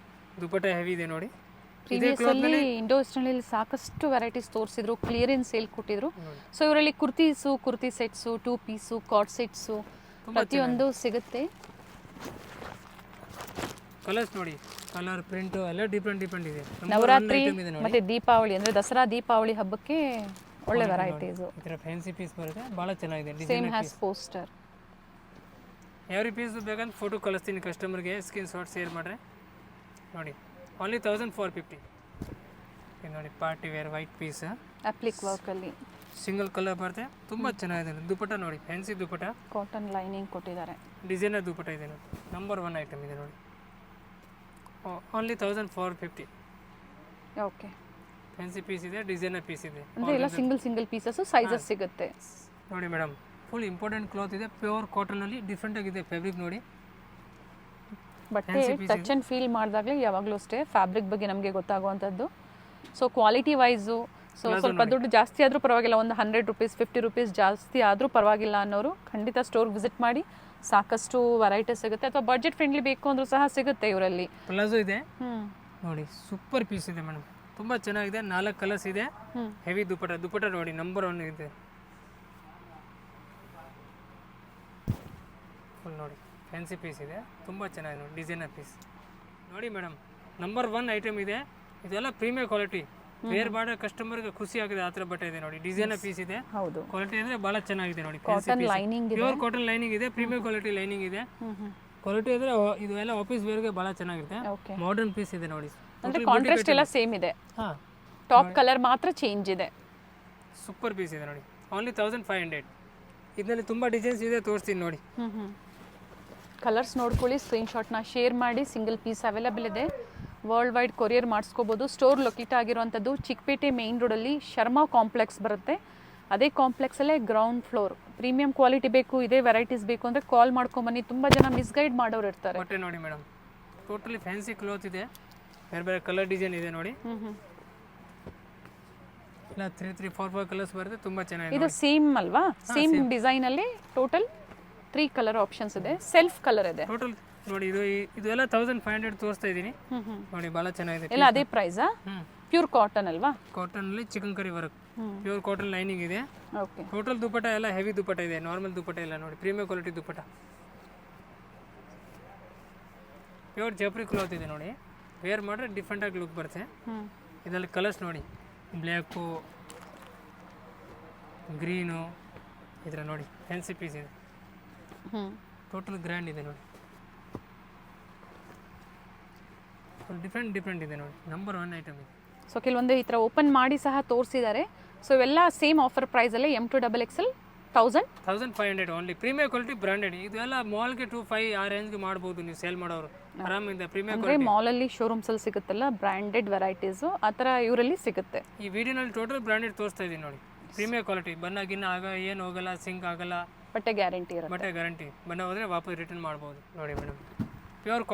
ದುಪ್ಪಟ್ಟ ಹೆವಿ ಇದೆ ನೋಡಿ. ಪ್ರೀವಿಯಸ್ಸಲ್ಲಿ ಇಂಡೋ ವೆಸ್ಟರ್ನಲ್ಲಿ ಸಾಕಷ್ಟು ವೆರೈಟೀಸ್ ತೋರಿಸಿದ್ರು, ಕ್ಲಿಯರೆನ್ಸ್ ಸೇಲ್ ಕೊಟ್ಟಿದ್ರು. ಸೊ ಇವರಲ್ಲಿ kurtis, kurti sets, 2 piece, card sets ಪ್ರತಿಯೊಂದು ಸಿಗುತ್ತೆ. ಕಲರ್ಸ್ ನೋಡಿ, ಕಲರ್ ಪ್ರಿಂಟು ಎಲ್ಲ ಡಿಫ್ರೆಂಟ್ ಇದೆ. ನವರಾತ್ರಿ ಮತ್ತೆ ದೀಪಾವಳಿ ಅಂದರೆ ದಸರಾ ದೀಪಾವಳಿ ಹಬ್ಬಕ್ಕೆ ಒಳ್ಳೆ ವೆರೈಟೀಸು. ಈ ಥರ ಫ್ಯಾನ್ಸಿ ಪೀಸ್ ಬರುತ್ತೆ, ಭಾಳ ಚೆನ್ನಾಗಿದೆ. Same has poster. Every piece ಬೇಕಂತ ಫೋಟೋ ಕಳಿಸ್ತೀನಿ ಕಸ್ಟಮರ್ಗೆ, ಸ್ಕ್ರೀನ್ ಶಾಟ್ ಶೇರ್ ಮಾಡಿರಿ ನೋಡಿ. ಓನ್ಲಿ 1450. ಇದು ನೋಡಿ party wear white piece, applique ವರ್ಕಲ್ಲಿ ಸಿಂಗಲ್ ಕಲರ್ ಬರುತ್ತೆ, ತುಂಬ ಚೆನ್ನಾಗಿದೆ. ದುಪಟ್ಟ ನೋಡಿ, ಫ್ಯಾನ್ಸಿ ದುಪಟ್ಟ, ಕಾಟನ್ ಲೈನಿಂಗ್ ಕೊಟ್ಟಿದ್ದಾರೆ. ಡಿಸೈನರ್ ದುಪಟ್ಟ ಇದೆ ನೋಡಿ, ನಂಬರ್ 1 ಐಟಮ್ ಇದೆ ನೋಡಿ. ಓನ್ಲಿ 1450. ಓಕೆ, ಫ್ಯಾನ್ಸಿ ಪೀಸ್ ಇದೆ, ಡಿಸೈನರ್ ಪೀಸ್ ಇದೆ ಅಂದರೆ ಎಲ್ಲ ಸಿಂಗಲ್ ಪೀಸಸ್ ಸೈಜಸ್ ಸಿಗುತ್ತೆ ನೋಡಿ ಮೇಡಮ್. ಫುಲ್ ಇಂಪಾರ್ಟೆಂಟ್ ಕ್ಲಾತ್ ಇದೆ, ಪ್ಯೂರ್ ಕಾಟನಲ್ಲಿ ಡಿಫ್ರೆಂಟ್ ಆಗಿದೆ ಫ್ಯಾಬ್ರಿಕ್ ನೋಡಿ. ಬಟ್ಟೆ ಟಚ್ ಆ್ಯಂಡ್ ಫೀಲ್ ಮಾಡಿದಾಗಲೇ ಯಾವಾಗಲೂ ಅಷ್ಟೇ ಫ್ಯಾಬ್ರಿಕ್ ಬಗ್ಗೆ ನಮಗೆ ಗೊತ್ತಾಗುವಂಥದ್ದು. ಸೊ ಕ್ವಾಲಿಟಿ ವೈಸು, ಸೊ ಸ್ವಲ್ಪ ದುಡ್ಡು ಜಾಸ್ತಿ ಆದರೂ ಪರವಾಗಿಲ್ಲ, ಒಂದು 100 ರೂಪೀಸ್ 50 ರೂಪೀಸ್ ಜಾಸ್ತಿ ಆದರೂ ಪರವಾಗಿಲ್ಲ ಅನ್ನೋರು ಖಂಡಿತ ಸ್ಟೋರ್ಗೆ ವಿಸಿಟ್ ಮಾಡಿ. ಸಾಕಷ್ಟು ವೆರೈಟೀಸ್ ಸಿಗುತ್ತೆ, ಅಥವಾ ಬಡ್ಜೆಟ್ ಫ್ರೆಂಡ್ಲಿ ಬೇಕು ಅಂದರೂ ಸಹ ಸಿಗುತ್ತೆ ಇವರಲ್ಲಿ. ಪ್ಲಾಜೋ ಇದೆ ನೋಡಿ, ಸೂಪರ್ ಪೀಸ್ ಇದೆ ಮೇಡಮ್, ತುಂಬ ಚೆನ್ನಾಗಿದೆ. 4 ಕಲರ್ಸ್ ಇದೆ, ಹೆವಿ ದುಪಟ್ಟ ನೋಡಿ, ನಂಬರ್ 1 ಇದೆ ಫುಲ್ ನೋಡಿ. ಫ್ಯಾನ್ಸಿ ಪೀಸ್ ಇದೆ, ತುಂಬ ಚೆನ್ನಾಗಿದೆ ನೋಡಿ, ಡಿಸೈನರ್ ಪೀಸ್ ನೋಡಿ ಮೇಡಮ್. ನಂಬರ್ 1 ಐಟಮ್ ಇದೆ, ಇದೆಲ್ಲ ಪ್ರೀಮಿಯರ್ ಕ್ವಾಲಿಟಿ. ವೇರ್ ಮಾಡೋ ಕಸ್ಟಮರ್ಗೆ ಖುಷಿ ಆಗಿದೆ, ಆ ಥರ ಬಟ್ಟೆ ಇದೆ ನೋಡಿ. ಡಿಸೈನರ್ ಪೀಸ್ ಇದೆ, ಹೌದು, ಕ್ವಾಲಿಟಿ ಅಂದರೆ ಭಾಳ ಚೆನ್ನಾಗಿದೆ ನೋಡಿ. ಕಾಟನ್ ಲೈನಿಂಗ್ ಇದೆ, ಪ್ಯೂರ್ ಕಾಟನ್ ಲೈನಿಂಗ್ ಇದೆ, ಪ್ರೀಮಿಯರ್ ಕ್ವಾಲಿಟಿ ಲೈನಿಂಗ್ ಇದೆ. ಕ್ವಾಲಿಟಿ ಅಂದರೆ ಇದು ಎಲ್ಲ ಆಫೀಸ್ ವೇರ್ಗೆ ಭಾಳ ಚೆನ್ನಾಗಿರುತ್ತೆ. ಓಕೆ, ಮಾಡರ್ನ್ ಪೀಸ್ ಇದೆ ನೋಡಿ, ಅಂದರೆ ಕಾಂಟ್ರಾಸ್ಟ್ ಎಲ್ಲ ಸೇಮ್ ಇದೆ, ಹಾಂ, ಟಾಪ್ ಕಲರ್ ಮಾತ್ರ ಚೇಂಜ್ ಇದೆ. ಸೂಪರ್ ಪೀಸ್ ಇದೆ ನೋಡಿ, ಓನ್ಲಿ 1500. ಇದರಲ್ಲಿ ತುಂಬ ಡಿಸೈನ್ಸ್ ಇದೆ, ತೋರಿಸ್ತೀನಿ ನೋಡಿ. ಕಲರ್ಸ್ ನೋಡ್ಕೊಳ್ಳಿ, ಸ್ಕ್ರೀನ್ಶಾಟ್ನ ಶೇರ್ ಮಾಡಿ. ಸಿಂಗಲ್ ಪೀಸ್ ಅವೈಲೇಬಲ್ ಇದೆ, ವರ್ಲ್ಡ್ ವೈಡ್ ಕೊರಿಯರ್ ಮಾಡಿಸ್ಕೋಬೋದು. ಸ್ಟೋರ್ ಲೊಕೇಟ್ ಆಗಿರುವಂಥದ್ದು ಚಿಕ್ಕಪೇಟೆ ಮೇನ್ ರೋಡಲ್ಲಿ ಶರ್ಮಾ ಕಾಂಪ್ಲೆಕ್ಸ್ ಬರುತ್ತೆ. ಅದೇ ಕಾಂಪ್ಲೆಕ್ಸಲ್ಲೇ ಗ್ರೌಂಡ್ ಫ್ಲೋರ್. ಪ್ರೀಮಿಯಂ ಕ್ವಾಲಿಟಿ ಬೇಕು, ಇದೇ ವೆರೈಟೀಸ್ ಬೇಕು ಅಂದರೆ ಕಾಲ್ ಮಾಡ್ಕೊಂಬನ್ನಿ. ತುಂಬ ಜನ ಮಿಸ್ಗೈಡ್ ಮಾಡೋರು ಇರ್ತಾರೆ. ಬಟ್ಟೆ ನೋಡಿ ಮೇಡಮ್, ಟೋಟಲಿ ಫ್ಯಾನ್ಸಿ ಕ್ಲಾತ್ ಇದೆ, ಬೇರೆ ಬೇರೆ ಕಲರ್ ಡಿಸೈನ್ ಇದೆ ನೋಡಿ. ಇಲ್ಲ 3 4 ಕಲರ್ಸ್ ಬರುತ್ತೆ, ತುಂಬ ಚೆನ್ನಾಗಿದೆ. ಇದು ಸೇಮ್ ಅಲ್ವಾ? ಸೇಮ್ ಡಿಸೈನಲ್ಲಿ ಟೋಟಲ್ 3 ಕಲರ್ ಆಪ್ಷನ್ಸ್ ಇದೆ, ಸೆಲ್ಫ್ ಕಲರ್ ಇದೆ ಟೋಟಲ್ ನೋಡಿ. ಇದೆಲ್ಲ 1500 ತೋರಿಸ್ತಾ ಇದ್ದೀನಿ ನೋಡಿ, ಭಾಳ ಚೆನ್ನಾಗಿದೆ. ಎಲ್ಲ ಅದೇ ಪ್ರೈಸಾ? ಪ್ಯೂರ್ ಕಾಟನ್ ಅಲ್ವಾ? ಕಾಟನಲ್ಲಿ chikankari work, pure cotton lining ಇದೆ. ಓಕೆ, ಟೋಟಲ್ ದುಪಟ್ಟ ಎಲ್ಲ ಹೆವಿ ದುಪಟ್ಟ ಇದೆ, ನಾರ್ಮಲ್ ದುಪಟ್ಟ ಇಲ್ಲ ನೋಡಿ, ಪ್ರೀಮಿಯರ್ ಕ್ವಾಲಿಟಿ ದುಪಟ್ಟ. ಪ್ಯೂರ್ ಜಪ್ರಿ ಕ್ಲಾತ್ ಇದೆ ನೋಡಿ, ವೇರ್ ಮಾಡಿದ್ರೆ ಡಿಫ್ರೆಂಟಾಗಿ ಲುಕ್ ಬರುತ್ತೆ. ಇದರಲ್ಲಿ ಕಲರ್ಸ್ ನೋಡಿ, ಬ್ಲ್ಯಾಕು, ಗ್ರೀನು, ಇದರ ನೋಡಿ ಫ್ಯಾನ್ಸಿ ಪೀಸ್ ಇದೆ, ಟೋಟಲ್ ಗ್ರ್ಯಾಂಡ್ ಇದೆ ನೋಡಿ. ಡಿಫ್ರೆಂಟ್ ಇದೆ ನೋಡಿ, ನಂಬರ್ 1 ಐಟಮ್ ಇದೆ. ಸೊ ಕೆಲವೊಂದು ಈ ಥರ ಓಪನ್ ಮಾಡಿ ಸಹ ತೋರಿಸಿದ್ದಾರೆ. ಸೊ ಇವೆಲ್ಲ ಸೇಮ್ ಆಫರ್ ಪ್ರೈಸಲ್ಲೇ M2 XXL 1500 only. Premier quality branded. ಇದೆಲ್ಲ ಮಾಲ್ಗೆ 2-5 ಆ ರೇಂಜ್ಗೆ ಮಾಡ್ಬೋದು ನೀವು, ಸೇಲ್ ಮಾಡೋರು ಆರಾಮಿಂದ. ಪ್ರೀಮಿಯರ್ ಅಂದರೆ ಮಾಲಲ್ಲಿ ಶೋರೂಮ್ಸಲ್ಲಿ ಸಿಗುತ್ತಲ್ಲ ಬ್ರ್ಯಾಂಡೆಡ್ ವೆರೈಟೀಸು, ಆ ಥರ ಇವರಲ್ಲಿ ಸಿಗುತ್ತೆ. ಈ ವಿಡಿಯೋನಲ್ಲಿ ಟೋಟಲ್ ಬ್ರಾಂಡೆಡ್ ತೋರಿಸ್ತಾ ಇದ್ದೀನಿ ನೋಡಿ. ಪ್ರೀಮಿಯರ್ ಕ್ವಾಲಿಟಿ, ಬಣ್ಣ ಗಿನ್ನ ಏನು ಹೋಗಲ್ಲ, ಸಿಂಕ್ ಆಗಲ್ಲ, ಬಟ್ಟೆ ಗ್ಯಾರಂಟಿ ಇರುತ್ತೆ. ಬಟ್ಟೆ ಗ್ಯಾರಂಟಿ. ಬಣ್ಣ ಹೋದರೆ ವಾಪಸ್ ರಿಟರ್ನ್ ಮಾಡ್ಬೋದು ನೋಡಿ ಮೇಡಮ್. Pure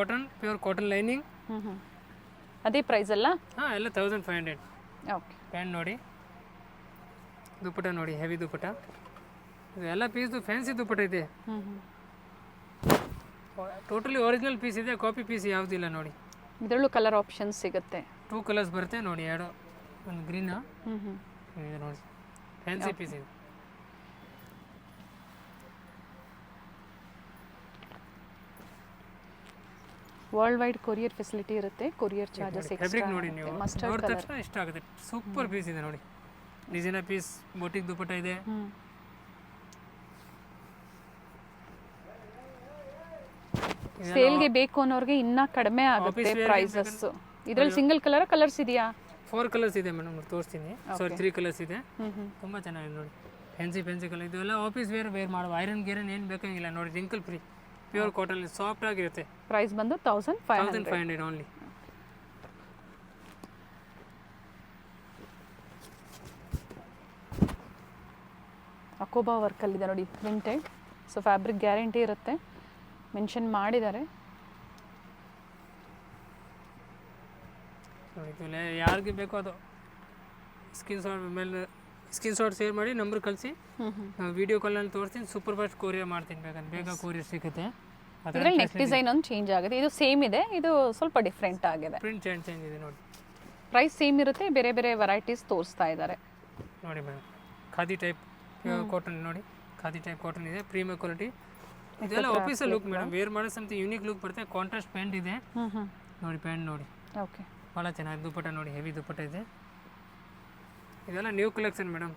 cotton lining. ಅದೇ ಪ್ರೈಸ್ ಅಲ್ಲ? ಹಾಂ, ಎಲ್ಲ 1500. ಓಕೆ, ಪ್ಯಾಂಟ್ ನೋಡಿ, ದುಪಟ್ಟ ನೋಡಿ, ಹೆವಿ ದುಪಟ್ಟ. ಇದು ಎಲ್ಲ ಪೀಸ್ದು ಫ್ಯಾನ್ಸಿ ದುಪಟ್ಟ ಇದೆ, ಟೋಟಲಿ ಒರಿಜಿನಲ್ ಪೀಸ್ ಇದೆ, ಕಾಪಿ ಪೀಸ್ ಯಾವುದಿಲ್ಲ ನೋಡಿ. ಇದರಲ್ಲೂ ಕಲರ್ ಆಪ್ಷನ್ಸ್ ಸಿಗುತ್ತೆ. 2 ಕಲರ್ಸ್ ಬರುತ್ತೆ ನೋಡಿ, ಎರಡು, ಒಂದು ಗ್ರೀನ್ ಇದೆ ನೋಡಿ, ಫ್ಯಾನ್ಸಿ ಪೀಸ್ ಇದೆ. ವರ್ಲ್ಡ್ ವೈಡ್ ಕೊರಿಯರ್ ಫೆಸಿಲಿಟಿ ಇರುತ್ತೆ, ಕೊರಿಯರ್ ಚಾರ್ಜಸ್ ಫ್ಯಾಬ್ರಿಕ್ ನೋಡಿ, ನೀವು ನೋಡಿದ ತಕ್ಷಣ ಇಷ್ಟ ಆಗುತ್ತೆ. ಸೂಪರ್ ಪೀಸ್ ಇದೆ ನೋಡಿ, ಡಿಸೈನರ್ ಪೀಸ್, ಬೋಟಿಕ್ ದುಪಟ್ಟ ಇದೆ. ಸೇಲ್ಗೆ ಬೇಕು ಅನ್ನೋರಿಗೆ ಇನ್ನ ಕಡಿಮೆ ಆಗುತ್ತೆ ಪ್ರೈಸಸ್. ಇದರಲ್ಲಿ ಸಿಂಗಲ್ ಕಲರ್ಸ್ ಇದೆಯಾ? 4 ಕಲರ್ಸ್ ಇದೆ ಮೇಡಮ್, ತೋರಿಸ್ತೀನಿ. ಸಾರಿ, 3 ಕಲರ್ಸ್ ಇದೆ, ತುಂಬ ಚೆನ್ನಾಗಿದೆ ನೋಡಿ. Fancy colour. ಇದೆಲ್ಲ ಆಫೀಸ್ ವೇರ್ ಮಾಡುವ, ಐರನ್ ಗೇರನ್ ಏನು ಬೇಕಾಗಿಲ್ಲ ನೋಡಿ, wrinkle free, pure cotton, soft ಆಗಿರುತ್ತೆ. ಪ್ರೈಸ್ ಬಂದು 1500 ಓನ್ಲಿ. ಅಕೋಬಾ ವರ್ಕಲ್ಲಿದೆ ನೋಡಿ, ಪ್ರಿಂಟೆಡ್. ಸೊ ಫ್ಯಾಬ್ರಿಕ್ ಗ್ಯಾರಂಟಿ ಇರುತ್ತೆ, ಮೆನ್ಷನ್ ಮಾಡಿದ್ದಾರೆ. ಯಾರಿಗೆ ಬೇಕೋ ಅದು ಸ್ಕ್ರೀನ್ ಶಾಟ್ ಶೇರ್ ಮಾಡಿ, ನಂಬರ್ ಕಳಿಸಿ, ನಾವು ವಿಡಿಯೋ ಕಾಲ್ನಲ್ಲಿ ತೋರಿಸ್ತೀನಿ. ಸೂಪರ್ ಫಾಸ್ಟ್ ಕೊರಿಯರ್ ಮಾಡ್ತೀನಿ, ಬೇಗ ಕೊರಿಯರ್ ಸಿಗುತ್ತೆ. ಇದರಲ್ಲಿ ನೆಕ್ ಡಿಸೈನ್ ಒಂದು ಚೇಂಜ್ ಆಗುತ್ತೆ, ಇದು ಸೇಮ್ ಇದೆ, ಇದು ಸ್ವಲ್ಪ ಡಿಫ್ರೆಂಟ್ ಆಗಿದೆ. ಪ್ರಿಂಟ್ ಚೇಂಜ್ ಇದೆ ನೋಡಿ. ಪ್ರೈಸ್ ಸೇಮ್ ಇರುತ್ತೆ, ಬೇರೆ ಬೇರೆ ವೆರೈಟೀಸ್ ತೋರಿಸ್ತಾ ಇದ್ದಾರೆ ನೋಡಿ ಮೇಡಮ್. ಖಾದಿ ಟೈಪ್ ಕಾಟನ್ ನೋಡಿ, ಖಾದಿ ಟೈಪ್ ಕಾಟನ್ ಇದೆ, ಪ್ರೀಮಿಯರ್ ಕ್ವಾಲಿಟಿ. ಇದೆಲ್ಲ ಆಫೀಸಲ್ಲಿ ಲುಕ್ ಮೇಡಮ್, ವೇರ್ ಮಾಡೋ ಸಮಥಿಂಗ್ ಯೂನಿಕ್ ಲುಕ್ ಬರುತ್ತೆ. ಕಾಂಟ್ರಾಸ್ಟ್ ಪ್ಯಾಂಟ್ ಇದೆ ನೋಡಿ, ಪ್ಯಾಂಟ್ ನೋಡಿ, ಓಕೆ, ಭಾಳ ಚೆನ್ನಾಗಿ. ದುಪಟ್ಟ ನೋಡಿ, ಹೆವಿ ದುಪಟ್ಟ ಇದೆ. ಇದೆಲ್ಲ ನ್ಯೂ ಕಲೆಕ್ಷನ್ ಮೇಡಮ್.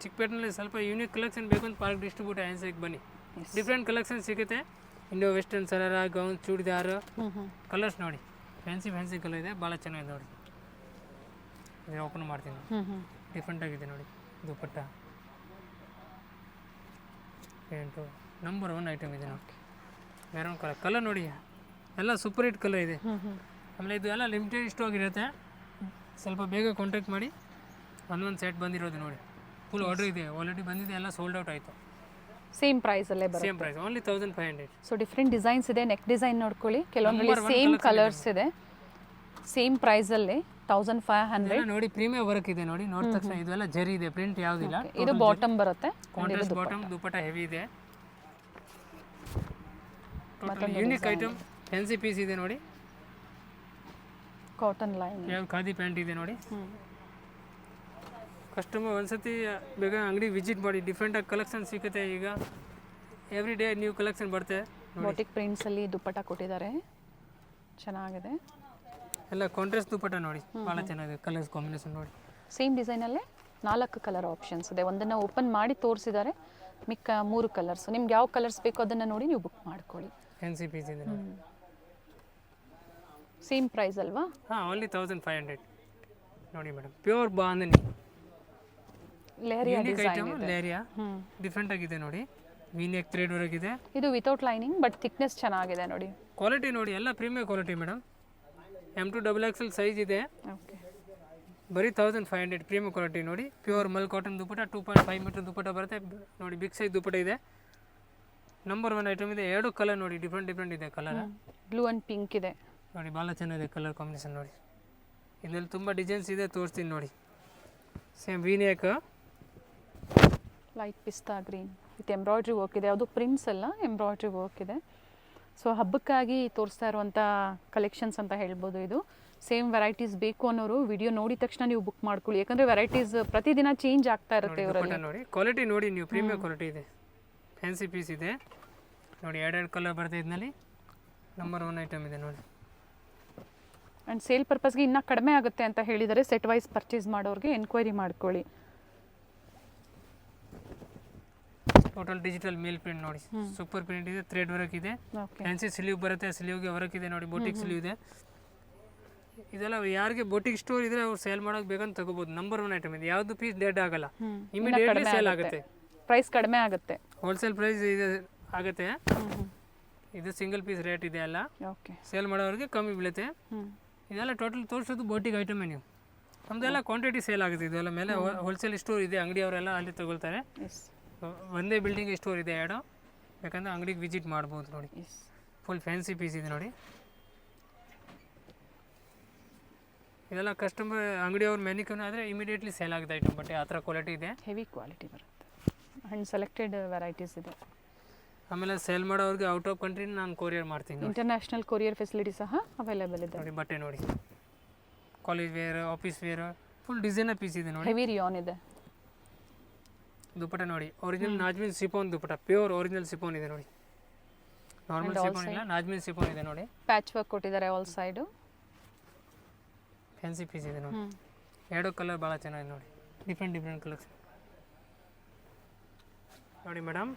ಚಿಕ್ಕಪೇಟೆನಲ್ಲಿ ಸ್ವಲ್ಪ ಯೂನಿಕ್ ಕಲೆಕ್ಷನ್ ಬೇಕು ಅಂತ ಪಾರ್ಕ್ ಡಿಸ್ಟ್ರಿಬ್ಯೂಟರ್ ಆನ್ಸರ್ಗೆ ಬನ್ನಿ, ಡಿಫ್ರೆಂಟ್ ಕಲೆಕ್ಷನ್ ಸಿಗುತ್ತೆ. Indo western sharara gown churidar ಹ್ಞೂ ಹ್ಞೂ ಕಲರ್ಸ್ ನೋಡಿ ಫ್ಯಾನ್ಸಿ ಕಲರ್ ಇದೆ, ಭಾಳ ಚೆನ್ನಾಗಿದೆ ನೋಡಿ. ಇದು ಓಪನ್ ಮಾಡ್ತೀನಿ, ಹ್ಞೂ ಹ್ಞೂ ಡಿಫ್ರೆಂಟ್ ಆಗಿದೆ ನೋಡಿ. ದುಪ್ಪಟ್ಟ ಪ್ಯಾಂಟು ನಂಬರ್ 1 ಐಟಮ್ ಇದೆ ನೋಡಿ. ಮೆರೂನ್ ಕಲರ್ ನೋಡಿ, ಎಲ್ಲ ಸೂಪರ್ ಹಿಟ್ ಕಲರ್ ಇದೆ. ಹ್ಞೂ ಹ್ಞೂ ಆಮೇಲೆ ಇದು ಎಲ್ಲ ಲಿಮಿಟೆಡ್ ಸ್ಟಾಕ್ ಇರುತ್ತೆ, ಸ್ವಲ್ಪ ಬೇಗ ಕಾಂಟ್ಯಾಕ್ಟ್ ಮಾಡಿ. ಒಂದೊಂದು ಸೆಟ್ ಬಂದಿರೋದು ನೋಡಿ, ಫುಲ್ ಆರ್ಡರ್ ಇದೆ, ಆಲ್ರೆಡಿ ಬಂದಿದೆ, ಎಲ್ಲ ಸೋಲ್ಡ್ ಔಟ್ ಆಯಿತು. ಸೇಮ್ ಪ್ರೈಸಲ್ಲೇ ಬರುತ್ತೆ. Same price, only 1500. So different designs ಇದೆ, ನೆಕ್ ಡಿಸೈನ್ ನೋಡ್ಕೊಳ್ಳಿ, ಕೆಲವೊಂದರಲ್ಲಿ ಸೇಮ್ ಕಲರ್ಸ್ ಇದೆ, ಸೇಮ್ ಪ್ರೈಸಲ್ಲಿ 1500. ಎಲ್ಲ ನೋಡಿ ಪ್ರೀಮಿಯಂ ವರ್ಕ್ ಇದೆ ನೋಡಿ, ನೋಡಿದ ತಕ್ಷಣ ಇದೆಲ್ಲ ಜರಿ ಇದೆ, ಪ್ರಿಂಟ್ ಯಾವುದಿಲ್ಲ. ಇದು ಬಾಟಮ್ ಬರುತ್ತೆ, ಕಾಂಟ್ರಾಸ್ಟ್ ಬಾಟಮ್, ದುಪ್ಪಟ್ಟ ಹೆವಿ ಇದೆ. Total unique item, fancy piece ಇದೆ ನೋಡಿ. ಕಾಟನ್ ಲೈನ್, ಯಾವ ಖಾದಿ ಪ್ಯಾಂಟ್ ಇದೆ ನೋಡಿ. ಹ್ಞೂ ಕಸ್ಟಮರ್ ಒಂದ್ಸತಿ ಬೇಗ ಅಂಗಡಿ ವಿಸಿಟ್ ಮಾಡಿ, ಡಿಫ್ರೆಂಟಾಗಿ ಕಲೆಕ್ಷನ್ ಸಿಗುತ್ತೆ. ಈಗ ಎವ್ರಿ ಡೇ ನ್ಯೂ ಕಲೆಕ್ಷನ್ ಬರುತ್ತೆ. ಬಾಟಿಕ್ ಪ್ರಿಂಟ್ಸಲ್ಲಿ ದುಪ್ಪಟ್ಟ ಕೊಟ್ಟಿದ್ದಾರೆ, ಚೆನ್ನಾಗಿದೆ. ಎಲ್ಲ ಕಾಂಟ್ರಾಸ್ಟ್ ದುಪ್ಪಟ್ಟ ನೋಡಿ, ಭಾಳ ಚೆನ್ನಾಗಿದೆ. ಕಲರ್ಸ್ ಕಾಂಬಿನೇಷನ್ ನೋಡಿ, ಸೇಮ್ ಡಿಸೈನಲ್ಲೇ 4 ಕಲರ್ ಆಪ್ಷನ್ಸ್ ಇದೆ. ಒಂದನ್ನು ಓಪನ್ ಮಾಡಿ ತೋರಿಸಿದ್ದಾರೆ, ಮಿಕ್ಕ 3 ಕಲರ್ಸ್. ನಿಮ್ಗೆ ಯಾವ ಕಲರ್ಸ್ ಬೇಕೋ ಅದನ್ನು ನೋಡಿ ನೀವು ಬುಕ್ ಮಾಡ್ಕೊಳ್ಳಿ. ಫ್ಯಾನ್ಸಿ ಪೀಸ್ ಇದೆ ನೋಡಿ. ಸೇಮ್ ಪ್ರೈಸ್ ಅಲ್ವಾ? ಹಾಂ, ಓನ್ಲಿ 1500 ನೋಡಿ madam. Pure bandhani leheria item, leheria different ಆಗಿದೆ ನೋಡಿ. ವೀನೆಕ್ ಥ್ರೆಡ್ ವರ್ಕ್ ಇದೆ. ಇದು ವಿತೌಟ್ ಲೈನಿಂಗ್, ಬಟ್ ಥಿಕ್ನೆಸ್ ಚೆನ್ನಾಗಿದೆ ನೋಡಿ. ಕ್ವಾಲಿಟಿ ನೋಡಿ, ಎಲ್ಲ premium quality madam. M2 XXL size ಇದೆ, ಓಕೆ. ಬರೀ 1500 ಪ್ರೀಮಿಯಂ ಕ್ವಾಲಿಟಿ ನೋಡಿ. ಪ್ಯೂರ್ ಮಲ್ ಕಾಟನ್ ದುಪ್ಪಟ್ಟ, 2.5 ಮೀಟರ್ ದುಪ್ಪಟ್ಟ ಬರುತ್ತೆ ನೋಡಿ. ಬಿಗ್ ಸೈಜ್ ದುಪ್ಪಟ್ಟ ಇದೆ, ನಂಬರ್ 1 ಐಟಮ್ ಇದೆ. 2 ಕಲರ್ ನೋಡಿ, ಡಿಫ್ರೆಂಟ್ ಇದೆ ಕಲರ್. ಬ್ಲೂ ಆ್ಯಂಡ್ ಪಿಂಕ್ ಇದೆ ನೋಡಿ, ಭಾಳ ಚೆನ್ನಾಗಿದೆ ಕಲರ್ ಕಾಂಬಿನೇಷನ್ ನೋಡಿ. ಇದರಲ್ಲಿ ತುಂಬ ಡಿಸೈನ್ಸ್ ಇದೆ, ತೋರಿಸ್ತೀನಿ ನೋಡಿ. ಸೇಮ್ ವೀನೆಕ್, ಲೈಟ್ ಪಿಸ್ತಾ ಗ್ರೀನ್ ವಿತ್ ಎಂಬ್ರಾಯ್ಡ್ರಿ ವರ್ಕ್ ಇದೆ. ಅದು ಪ್ರಿಂಟ್ಸ್ ಅಲ್ಲ, ಎಂಬ್ರಾಯ್ಡ್ರಿ ವರ್ಕ್ ಇದೆ. ಸೊ ಹಬ್ಬಕ್ಕಾಗಿ ತೋರಿಸ್ತಾ ಇರುವಂಥ ಕಲೆಕ್ಷನ್ಸ್ ಅಂತ ಹೇಳ್ಬೋದು. ಇದು ಸೇಮ್ ವೆರೈಟೀಸ್ ಬೇಕು ಅನ್ನೋರು ವಿಡಿಯೋ ನೋಡಿದ ತಕ್ಷಣ ನೀವು ಬುಕ್ ಮಾಡ್ಕೊಳ್ಳಿ, ಯಾಕಂದರೆ ವೆರೈಟೀಸ್ ಪ್ರತಿದಿನ ಚೇಂಜ್ ಆಗ್ತಾ ಇರುತ್ತೆ ಇವರಲ್ಲಿ. ನೋಡಿ ಕ್ವಾಲಿಟಿ ನೋಡಿ, ನೀವು ಪ್ರೀಮಿಯಂ ಕ್ವಾಲಿಟಿ ಇದೆ. ಫ್ಯಾನ್ಸಿ ಪೀಸ್ ಇದೆ ನೋಡಿ, 2 ಕಲರ್ ಬರುತ್ತೆ ಇದರಲ್ಲಿ. ನಂಬರ್ 1 ಐಟಮ್ ಇದೆ ನೋಡಿ. ಆ್ಯಂಡ್ ಸೇಲ್ ಪರ್ಪಸ್ಗೆ ಇನ್ನೂ ಕಡಿಮೆ ಆಗುತ್ತೆ ಅಂತ ಹೇಳಿದರೆ, ಸೆಟ್ ವೈಸ್ ಪರ್ಚೇಸ್ ಮಾಡೋರಿಗೆ ಎನ್ಕ್ವೈರಿ ಮಾಡ್ಕೊಳ್ಳಿ. ಟೋಟಲ್ ಡಿಜಿಟಲ್ ಮೇಲ್ ಪ್ರಿಂಟ್ ನೋಡಿ, ಸೂಪರ್ ಪ್ರಿಂಟ್ ಇದೆ, ಥ್ರೆಡ್ ವರ್ಕ್ ಇದೆ. ಫ್ಯಾನ್ಸಿ ಸ್ಲೀವ್ ಬರುತ್ತೆ, ಸ್ಲೀವ್ಗೆ ವರ್ಕ್ ಇದೆ ನೋಡಿ. ಬೋಟಿಕ್ ಸ್ಲೀವ್ ಇದೆ. ಇದೆಲ್ಲ ಯಾರಿಗೆ ಬೋಟಿಕ್ ಸ್ಟೋರ್ ಇದ್ರೆ ಅವ್ರು ಸೇಲ್ ಮಾಡೋಕೆ ಬೇಕಂತ ತಗೋಬಹುದು. ನಂಬರ್ 1 ಐಟಮ್ ಇದೆ, ಯಾವುದು ಪೀಸ್ ಡೆಡ್ ಆಗಲ್ಲ, ಇಮಿಡಿಯೇಟ್ಲಿ ಸೇಲ್ ಆಗುತ್ತೆ. ಪ್ರೈಸ್ ಕಡಿಮೆ ಆಗುತ್ತೆ, ಹೋಲ್ಸೇಲ್ ಪ್ರೈಸ್ ಇದೆ ಆಗುತ್ತೆ. ಇದು ಸಿಂಗಲ್ ಪೀಸ್ ರೇಟ್ ಇದೆ, ಅಲ್ಲ ಓಕೆ. ಸೇಲ್ ಮಾಡೋರಿಗೆ ಕಮ್ಮಿ ಬೀಳುತ್ತೆ. ಇದೆಲ್ಲ ಟೋಟಲ್ ತೋರಿಸೋದು ಬೋಟಿಕ್ ಐಟಮೇ ನೀವು. ನಮ್ಮದೆಲ್ಲ ಕ್ವಾಂಟಿಟಿ ಸೇಲ್ ಆಗುತ್ತೆ. ಇದೆಲ್ಲ ಮೇಲೆ ಹೋಲ್ಸೇಲ್ ಸ್ಟೋರ್ ಇದೆ, ಅಂಗಡಿಯವರೆಲ್ಲ ಅಲ್ಲಿ ತಗೊಳ್ತಾರೆ. ಒಂದೇ ಬಿಲ್ಡಿಂಗ್ ಸ್ಟೋರ್ ಇದೆ 2, ಯಾಕಂದರೆ ಅಂಗಡಿಗೆ ವಿಸಿಟ್ ಮಾಡ್ಬೋದು ನೋಡಿ. ಫುಲ್ ಫ್ಯಾನ್ಸಿ ಪೀಸ್ ಇದೆ ನೋಡಿ. ಇದೆಲ್ಲ ಕಸ್ಟಮರ್ ಅಂಗಡಿಯವ್ರ ಮೆನಿಕನ್ ಆದರೆ ಇಮಿಡಿಯೇಟ್ಲಿ ಸೇಲ್ ಆಗುತ್ತೆ ಐಟಮ್. ಬಟ್ ಆ ಥರ ಕ್ವಾಲಿಟಿ ಇದೆ, ಹೆವಿ ಕ್ವಾಲಿಟಿ ಬರುತ್ತೆ ಆ್ಯಂಡ್ ಸೆಲೆಕ್ಟೆಡ್ ವೆರೈಟೀಸ್ ಇದೆ. ಆಮೇಲೆ ಸೇಲ್ ಮಾಡೋರಿಗೆ ಔಟ್ ಆಫ್ ಕಂಟ್ರಿ ನಾನು ಕೊರಿಯರ್ ಮಾಡ್ತೀನಿ. ಇಂಟರ್ನ್ಯಾಷನಲ್ ಕೊರಿಯರ್ ಫೆಸಿಲಿಟಿ ಸಹ ಅವೈಲೇಬಲ್ ಇದೆ ನೋಡಿ. ಬಟ್ಟೆ ನೋಡಿ, college wear, office wear, full designer piece ಇದೆ ನೋಡಿ. ಹೆವಿ ರಿಯಾನ್ ಇದೆ. ದುಪ್ಪಟ್ಟ ನೋಡಿ, ಒರಿಜಿನಲ್ ನಾಜ್ಮಿನ್ chiffon dupatta, pure original chiffon ಇದೆ ನೋಡಿ. ನಾರ್ಮಲ್ ಸಿಫೋನ್ ಇಲ್ಲ, ನಾಜ್ಮಿನ್ ಸಿಫೋನ್ ಇದೆ ನೋಡಿ. ಪ್ಯಾಚ್ ವರ್ಕ್ ಕೊಟ್ಟಿದ್ದಾರೆ ಆಲ್ ಸೈಡು. ಫ್ಯಾನ್ಸಿ ಪೀಸ್ ಇದೆ ನೋಡಿ. 2 ಕಲರ್ ಭಾಳ ಚೆನ್ನಾಗಿದೆ ನೋಡಿ, ಡಿಫ್ರೆಂಟ್ ಕಲರ್ಸ್ ನೋಡಿ ಮೇಡಮ್.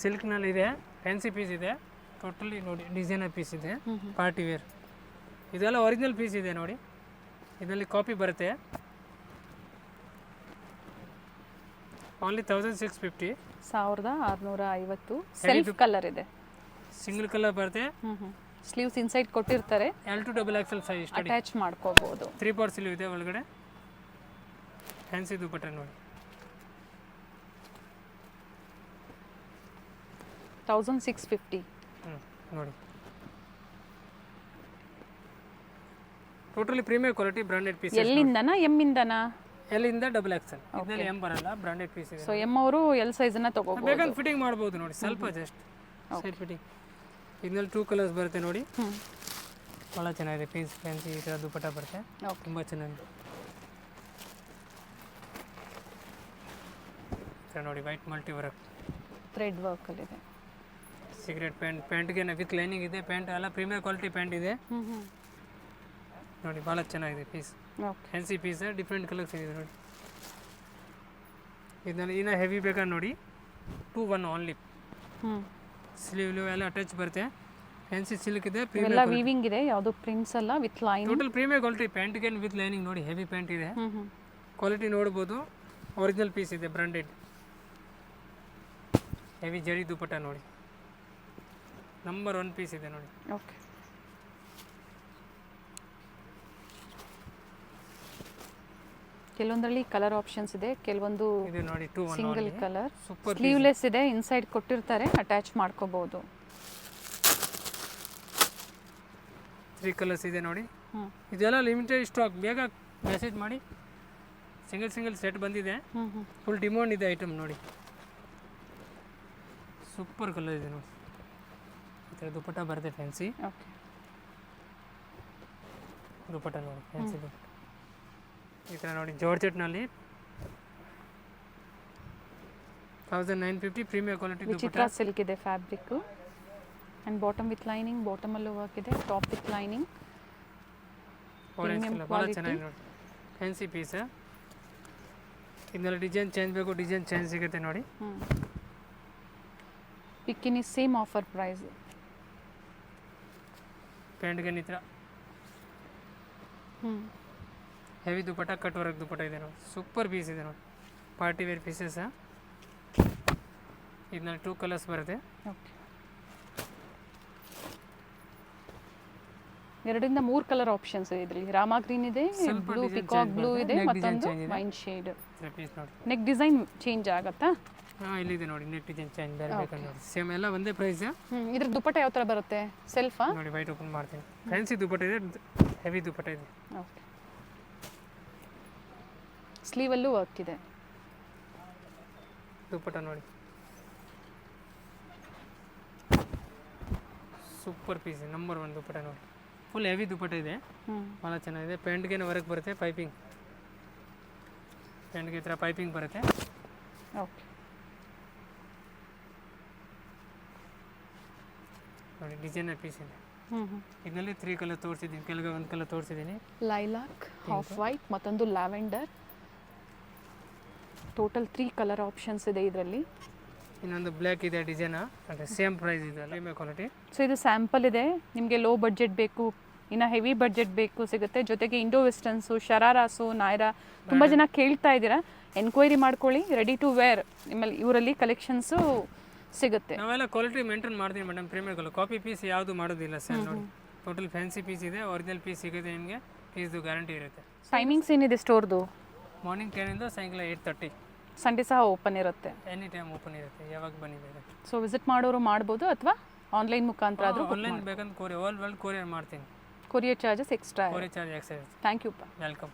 ಸಿಲ್ಕ್ನಲ್ಲಿ ಇದೆ, ಫ್ಯಾನ್ಸಿ ಪೀಸ್ ಇದೆ, ಟೋಟಲಿ ನೋಡಿ ಡಿಸೈನರ್ ಪೀಸ್ ಇದೆ, ಪಾರ್ಟಿ ವೇರ್. ಇದೆಲ್ಲ ಒರಿಜಿನಲ್ ಪೀಸ್ ಇದೆ ನೋಡಿ. ಇದರಲ್ಲಿ ಕಾಪಿ ಬರುತ್ತೆ. ಓನ್ಲಿ 1650. 1650. ಸೆಲ್ಫ್ ಕಲರ್ ಇದೆ, ಸಿಂಗಲ್ ಕಲರ್ ಬರುತ್ತೆ. ಸ್ಲೀವ್ಸ್ ಇನ್ಸೈಡ್ ಕೊಟ್ಟಿರ್ತಾರೆ, L2 XXL ಸೈಜ್ ಅಟ್ಯಾಚ್ ಮಾಡ್ಕೋಬಹುದು. 3 ಪಾರ್ಟ್ ಸ್ಲೀವ್ ಇದೆ ಒಳಗಡೆ. ಫ್ಯಾನ್ಸಿ ದುಪ್ಪಟ್ಟ ನೋಡಿ, 1650 ನೋಡಿ. Totally premier quality branded piece. ಎಲ್ಲಿಂದನಾ? ಎಮ್ಮಿಂದನಾ? ಎಲ್ಲಿಂದ XXL. ಇದರಲ್ಲಿ ಎಂ ಬರಲ್ಲ, ಬ್ರಾಂಡೆಡ್ ಪೀಸ್ ಇದೆ. ಸೊ ಎಮ್ ಅವರು ಎಲ್ ಸೈಜನ್ನ ತಗೋಬಹುದು. ಬೇಕಂತ ಫಿಟ್ಟಿಂಗ್ ಮಾಡ್ಬೋದು ನೋಡಿ, ಸ್ವಲ್ಪ ಜಸ್ಟ್ ಸೈಡ್ ಫಿಟ್ಟಿಂಗ್. ಇದರಲ್ಲಿ 2 ಕಲರ್ಸ್ ಬರುತ್ತೆ ನೋಡಿ, ಭಾಳ ಚೆನ್ನಾಗಿದೆ ಪೀಸ್. ಫ್ಯಾನ್ಸಿ ಈ ಥರ ದುಪ್ಪಟ್ಟ ಬರುತ್ತೆ, ತುಂಬ ಚೆನ್ನಾಗಿದೆ. ನೋಡಿ ವೈಟ್ ಮಲ್ಟಿ ವರ್ಕ್, ಥ್ರೆಡ್ ವರ್ಕಲ್ಲಿದೆ. ಸಿಗರೇಟ್ ಪ್ಯಾಂಟ್ಗೆ ವಿತ್ ಲೈನಿಂಗ್ ಇದೆ. ಪ್ಯಾಂಟ್ ಎಲ್ಲ ಪ್ರೀಮಿಯರ್ ಕ್ವಾಲಿಟಿ ಪ್ಯಾಂಟ್ ಇದೆ ನೋಡಿ, ಭಾಳ ಚೆನ್ನಾಗಿದೆ piece. Fancy piece, different colours ಇದೆ ನೋಡಿ. ಇದರಲ್ಲಿ ಇನ್ನೂ ಹೆವಿ ಬೇಕಾ ನೋಡಿ, 2 1 ಓನ್ಲಿ ಸ್ಲೀವ್ ಎಲ್ಲ ಅಟ್ಯಾಚ್ ಬರುತ್ತೆ. ಫ್ಯಾನ್ಸಿ ಸಿಲ್ಕ್ ಇದೆ, ಇವೆಲ್ಲ ವೀವಿಂಗ್ ಇದೆ, ಯಾವುದು ಪ್ರಿಂಟ್ಸ್ ಅಲ್ಲ, with line. Total premier quality. ಪ್ಯಾಂಟ್ಗೆ ವಿತ್ ಲೈನಿಂಗ್ ನೋಡಿ, ಹೆವಿ ಪ್ಯಾಂಟ್ ಇದೆ. ಕ್ವಾಲಿಟಿ ನೋಡ್ಬೋದು. ಒರಿಜಿನಲ್ ಪೀಸ್ ಇದೆ, ಬ್ರಾಂಡೆಡ್. ಹೆವಿ ಜರಿ ದುಪಟ್ಟ ನೋಡಿ, ನಂಬರ್ 1 ಪೀಸ್ ಇದೆ ನೋಡಿ. ಓಕೆ, ಕೆಲವೊಂದರಲ್ಲಿ ಕಲರ್ ಆಪ್ಷನ್ಸ್ ಇದೆ, ಕೆಲವೊಂದು ಇದು ನೋಡಿ 2 1 ಸಿಂಗಲ್ ಕಲರ್. ಸೂಪರ್ ಸ್ಲೀವ್ಲೆಸ್ ಇದೆ, ಇನ್ಸೈಡ್ ಕೊಟ್ಟಿರ್ತಾರೆ, ಅಟ್ಯಾಚ್ ಮಾಡ್ಕೋಬಹುದು. 3 ಕಲರ್ಸ್ ಇದೆ ನೋಡಿ. ಇದೆಲ್ಲ ಲಿಮಿಟೆಡ್ ಸ್ಟಾಕ್, ಬೇಗ ಮೆಸೇಜ್ ಮಾಡಿ. ಸಿಂಗಲ್ ಸೆಟ್ ಬಂದಿದೆ, ಫುಲ್ ಡಿಮಾಂಡ್ ಇದೆ ಐಟಮ್ ನೋಡಿ. ಸೂಪರ್ ಕಲರ್ ಇದೆ ನೋಡಿ. ಈ ಥರ ದುಪಟ್ಟ ಬರುತ್ತೆ ಫ್ಯಾನ್ಸಿ. ಓಕೆ, ದುಪಟ್ಟ ನೋಡಿ, ಫ್ಯಾನ್ಸಿ ದುಪಟ್ಟ ಈ ಥರ ನೋಡಿ. ಜಾರ್ಜೆಟ್ನಲ್ಲಿ 1950 ಪ್ರೀಮಿಯರ್ ಕ್ವಾಲಿಟಿ ವಿಚಿತ್ರ ಸಿಲ್ಕ್ ಇದೆ fabric. And bottom with lining, ಬಾಟಮಲ್ಲೂ ವರ್ಕ್ ಇದೆ, top with lining. Orange colour ಭಾಳ ಚೆನ್ನಾಗಿ ನೋಡಿ. Fancy piece. ಇದನ್ನೆಲ್ಲ ಡಿಸೈನ್ ಚೇಂಜ್ ಬೇಕು, ಡಿಸೈನ್ ಚೇಂಜ್ ಸಿಗುತ್ತೆ ನೋಡಿ. ಪಿಕ್ಕಿನಿ ಸೇಮ್ ಆಫರ್ ಪ್ರೈಸ್. ಪ್ಯಾಂಟ್ಗೆ ಈ ಥರ heavy dupatta, cut work dupatta ಇದೆ ನೋಡಿ. ಸೂಪರ್ ಪೀಸ್ ಇದೆ ನೋಡಿ, ಪಾರ್ಟಿ ವೇರ್ ಪೀಸಸ್. ಇದನ್ನ 2 ಕಲರ್ಸ್ ಬರುತ್ತೆ. ಓಕೆ, 2ರಿಂದ 3 ಕಲರ್ ಆಪ್ಷನ್ಸ್ ಇದೆ ಇದರಲ್ಲಿ. ರಾಮಾ ಗ್ರೀನ್ ಇದೆ, ಬ್ಲೂ ಪಿಕಾಕ್ ಬ್ಲೂ ಇದೆ, ಮತ್ತೊಂದು ವೈನ್ ಶೇಡ್. ಪೀಸ್ ನೋಡಿ. ನೆಕ್ ಡಿಸೈನ್ ಚೇಂಜ್ ಆಗುತ್ತಾ? ಹಾಂ, ಇಲ್ಲಿದೆ ನೋಡಿ, ನೆಟ್ ಡಿಸೈನ್ ಚೇಂಜ್ ಬೇರೆ ಬೇಕಂದ್ರೆ ನೋಡಿ. ಸೇಮ್ ಎಲ್ಲ ಒಂದೇ ಪ್ರೈಸ್. ಇದ್ರ ದುಪಟ್ಟ ಯಾವ ಥರ ಬರುತ್ತೆ? ಸೆಲ್ಫಾ ನೋಡಿ, ವೈಟ್ ಓಪನ್ ಮಾಡ್ತೀನಿ. ಫ್ಯಾನ್ಸಿ ದುಪಟ್ಟ ಇದೆ, ಹೆವಿ ದುಪಟ್ಟ ಇದೆ. ಓಕೆ, ಸ್ಲೀವಲ್ಲೂ ವರ್ಕ್ ಇದೆ. ದುಪಟ್ಟ ನೋಡಿ, ಸೂಪರ್ ಪೀಸ್, ನಂಬರ್ 1 ದುಪಟ್ಟ ನೋಡಿ. ಫುಲ್ ಹೆವಿ ದುಪಟ್ಟ ಇದೆ, ಭಾಳ ಚೆನ್ನಾಗಿದೆ. ಪ್ಯಾಂಟ್ಗೆ ವರ್ಕ್ ಬರುತ್ತೆ, ಪೈಪಿಂಗ್. ಪ್ಯಾಂಟ್ಗೆ ಈ ಥರ ಪೈಪಿಂಗ್ ಬರುತ್ತೆ. ಓಕೆ, ನೋಡಿ, ಡಿಸೈನರ್ ಪೀಸ್ ಇದೆ. ಇದರಲ್ಲಿ 3 ಕಲರ್ ತೋರಿಸಿದ್ದೀನಿ, ಕೆಳಗೆ 1 ಕಲರ್ ತೋರಿಸಿದ್ದೀನಿ. ಲೈಲಾಕ್, ಹಾಫ್ ವೈಟ್, ಮತ್ತೊಂದು ಲ್ಯಾವೆಂಡರ್. ಟೋಟಲ್ 3 ಕಲರ್ ಆಪ್ಷನ್ಸ್ ಇದೆ ಇದರಲ್ಲಿ. ಇನ್ನೊಂದು ಬ್ಲ್ಯಾಕ್ ಇದೆ ಡಿಸೈನ್, ಅಂದರೆ ಸೇಮ್ ಪ್ರೈಸ್ ಇದೆ, ಪ್ರೀಮಿಯರ್ ಕ್ವಾಲಿಟಿ. ಸೊ ಇದು ಸ್ಯಾಂಪಲ್ ಇದೆ, ನಿಮಗೆ ಲೋ ಬಡ್ಜೆಟ್ ಬೇಕು, ಇನ್ನು ಹೆವಿ ಬಡ್ಜೆಟ್ ಬೇಕು ಸಿಗುತ್ತೆ. ಜೊತೆಗೆ ಇಂಡೋ ವೆಸ್ಟರ್ನ್ಸು, ಶರಾರಾಸು, ನಾಯ್ರಾ ತುಂಬ ಜನ ಕೇಳ್ತಾ ಇದ್ದೀರಾ. ಎನ್ಕ್ವೈರಿ ಮಾಡ್ಕೊಳ್ಳಿ, ರೆಡಿ ಟು ವೇರ್ ನಿಮ್ಮಲ್ಲಿ ಇವರಲ್ಲಿ ಕಲೆಕ್ಷನ್ಸು ಸಿಗುತ್ತೆ. ನಾವೆಲ್ಲ ಕ್ವಾಲಿಟಿ ಮೇಂಟೈನ್ ಮಾಡ್ತೀವಿ madam. Premier quality copy piece ಯಾವುದು ಮಾಡೋದಿಲ್ಲ ಸರ್. ನೋಡಿ, ಟೋಟಲ್ ಫ್ಯಾನ್ಸಿ ಪೀಸ್ ಇದೆ, ಒರಿಜಿನಲ್ ಪೀಸ್ ಸಿಗುತ್ತೆ ನಿಮಗೆ. ಪೀಸ್ದು ಗ್ಯಾರಂಟಿ ಇರುತ್ತೆ. ಟೈಮಿಂಗ್ಸ್ ಏನಿದೆ ಸ್ಟೋರ್ದು? ಮಾರ್ನಿಂಗ್ 10 ಸಾಯಂಕಾಲ 8:30. ಸಂಡೇ ಸಹ ಓಪನ್ ಇರುತ್ತೆ? ಎನಿ ಟೈಮ್ ಓಪನ್ ಇರುತ್ತೆ, ಯಾವಾಗ ಬನ್ನಿ ಬೇಗ. ಸೊ ವಿಸಿಟ್ ಮಾಡೋರು ಮಾಡ್ಬೋದು, ಅಥವಾ ಆನ್ಲೈನ್ ಮುಖಾಂತರ ಆದರೂ ಆನ್ಲೈನ್ ಬೇಕಂದ್ರೆ ಆಲ್ ವರ್ಲ್ಡ್ ಕೊರಿಯರ್ ಮಾಡ್ತೀನಿ. Courier charges extra? Courier charge extra ಇರುತ್ತೆ. Thank you. ವೆಲ್ಕಮ್.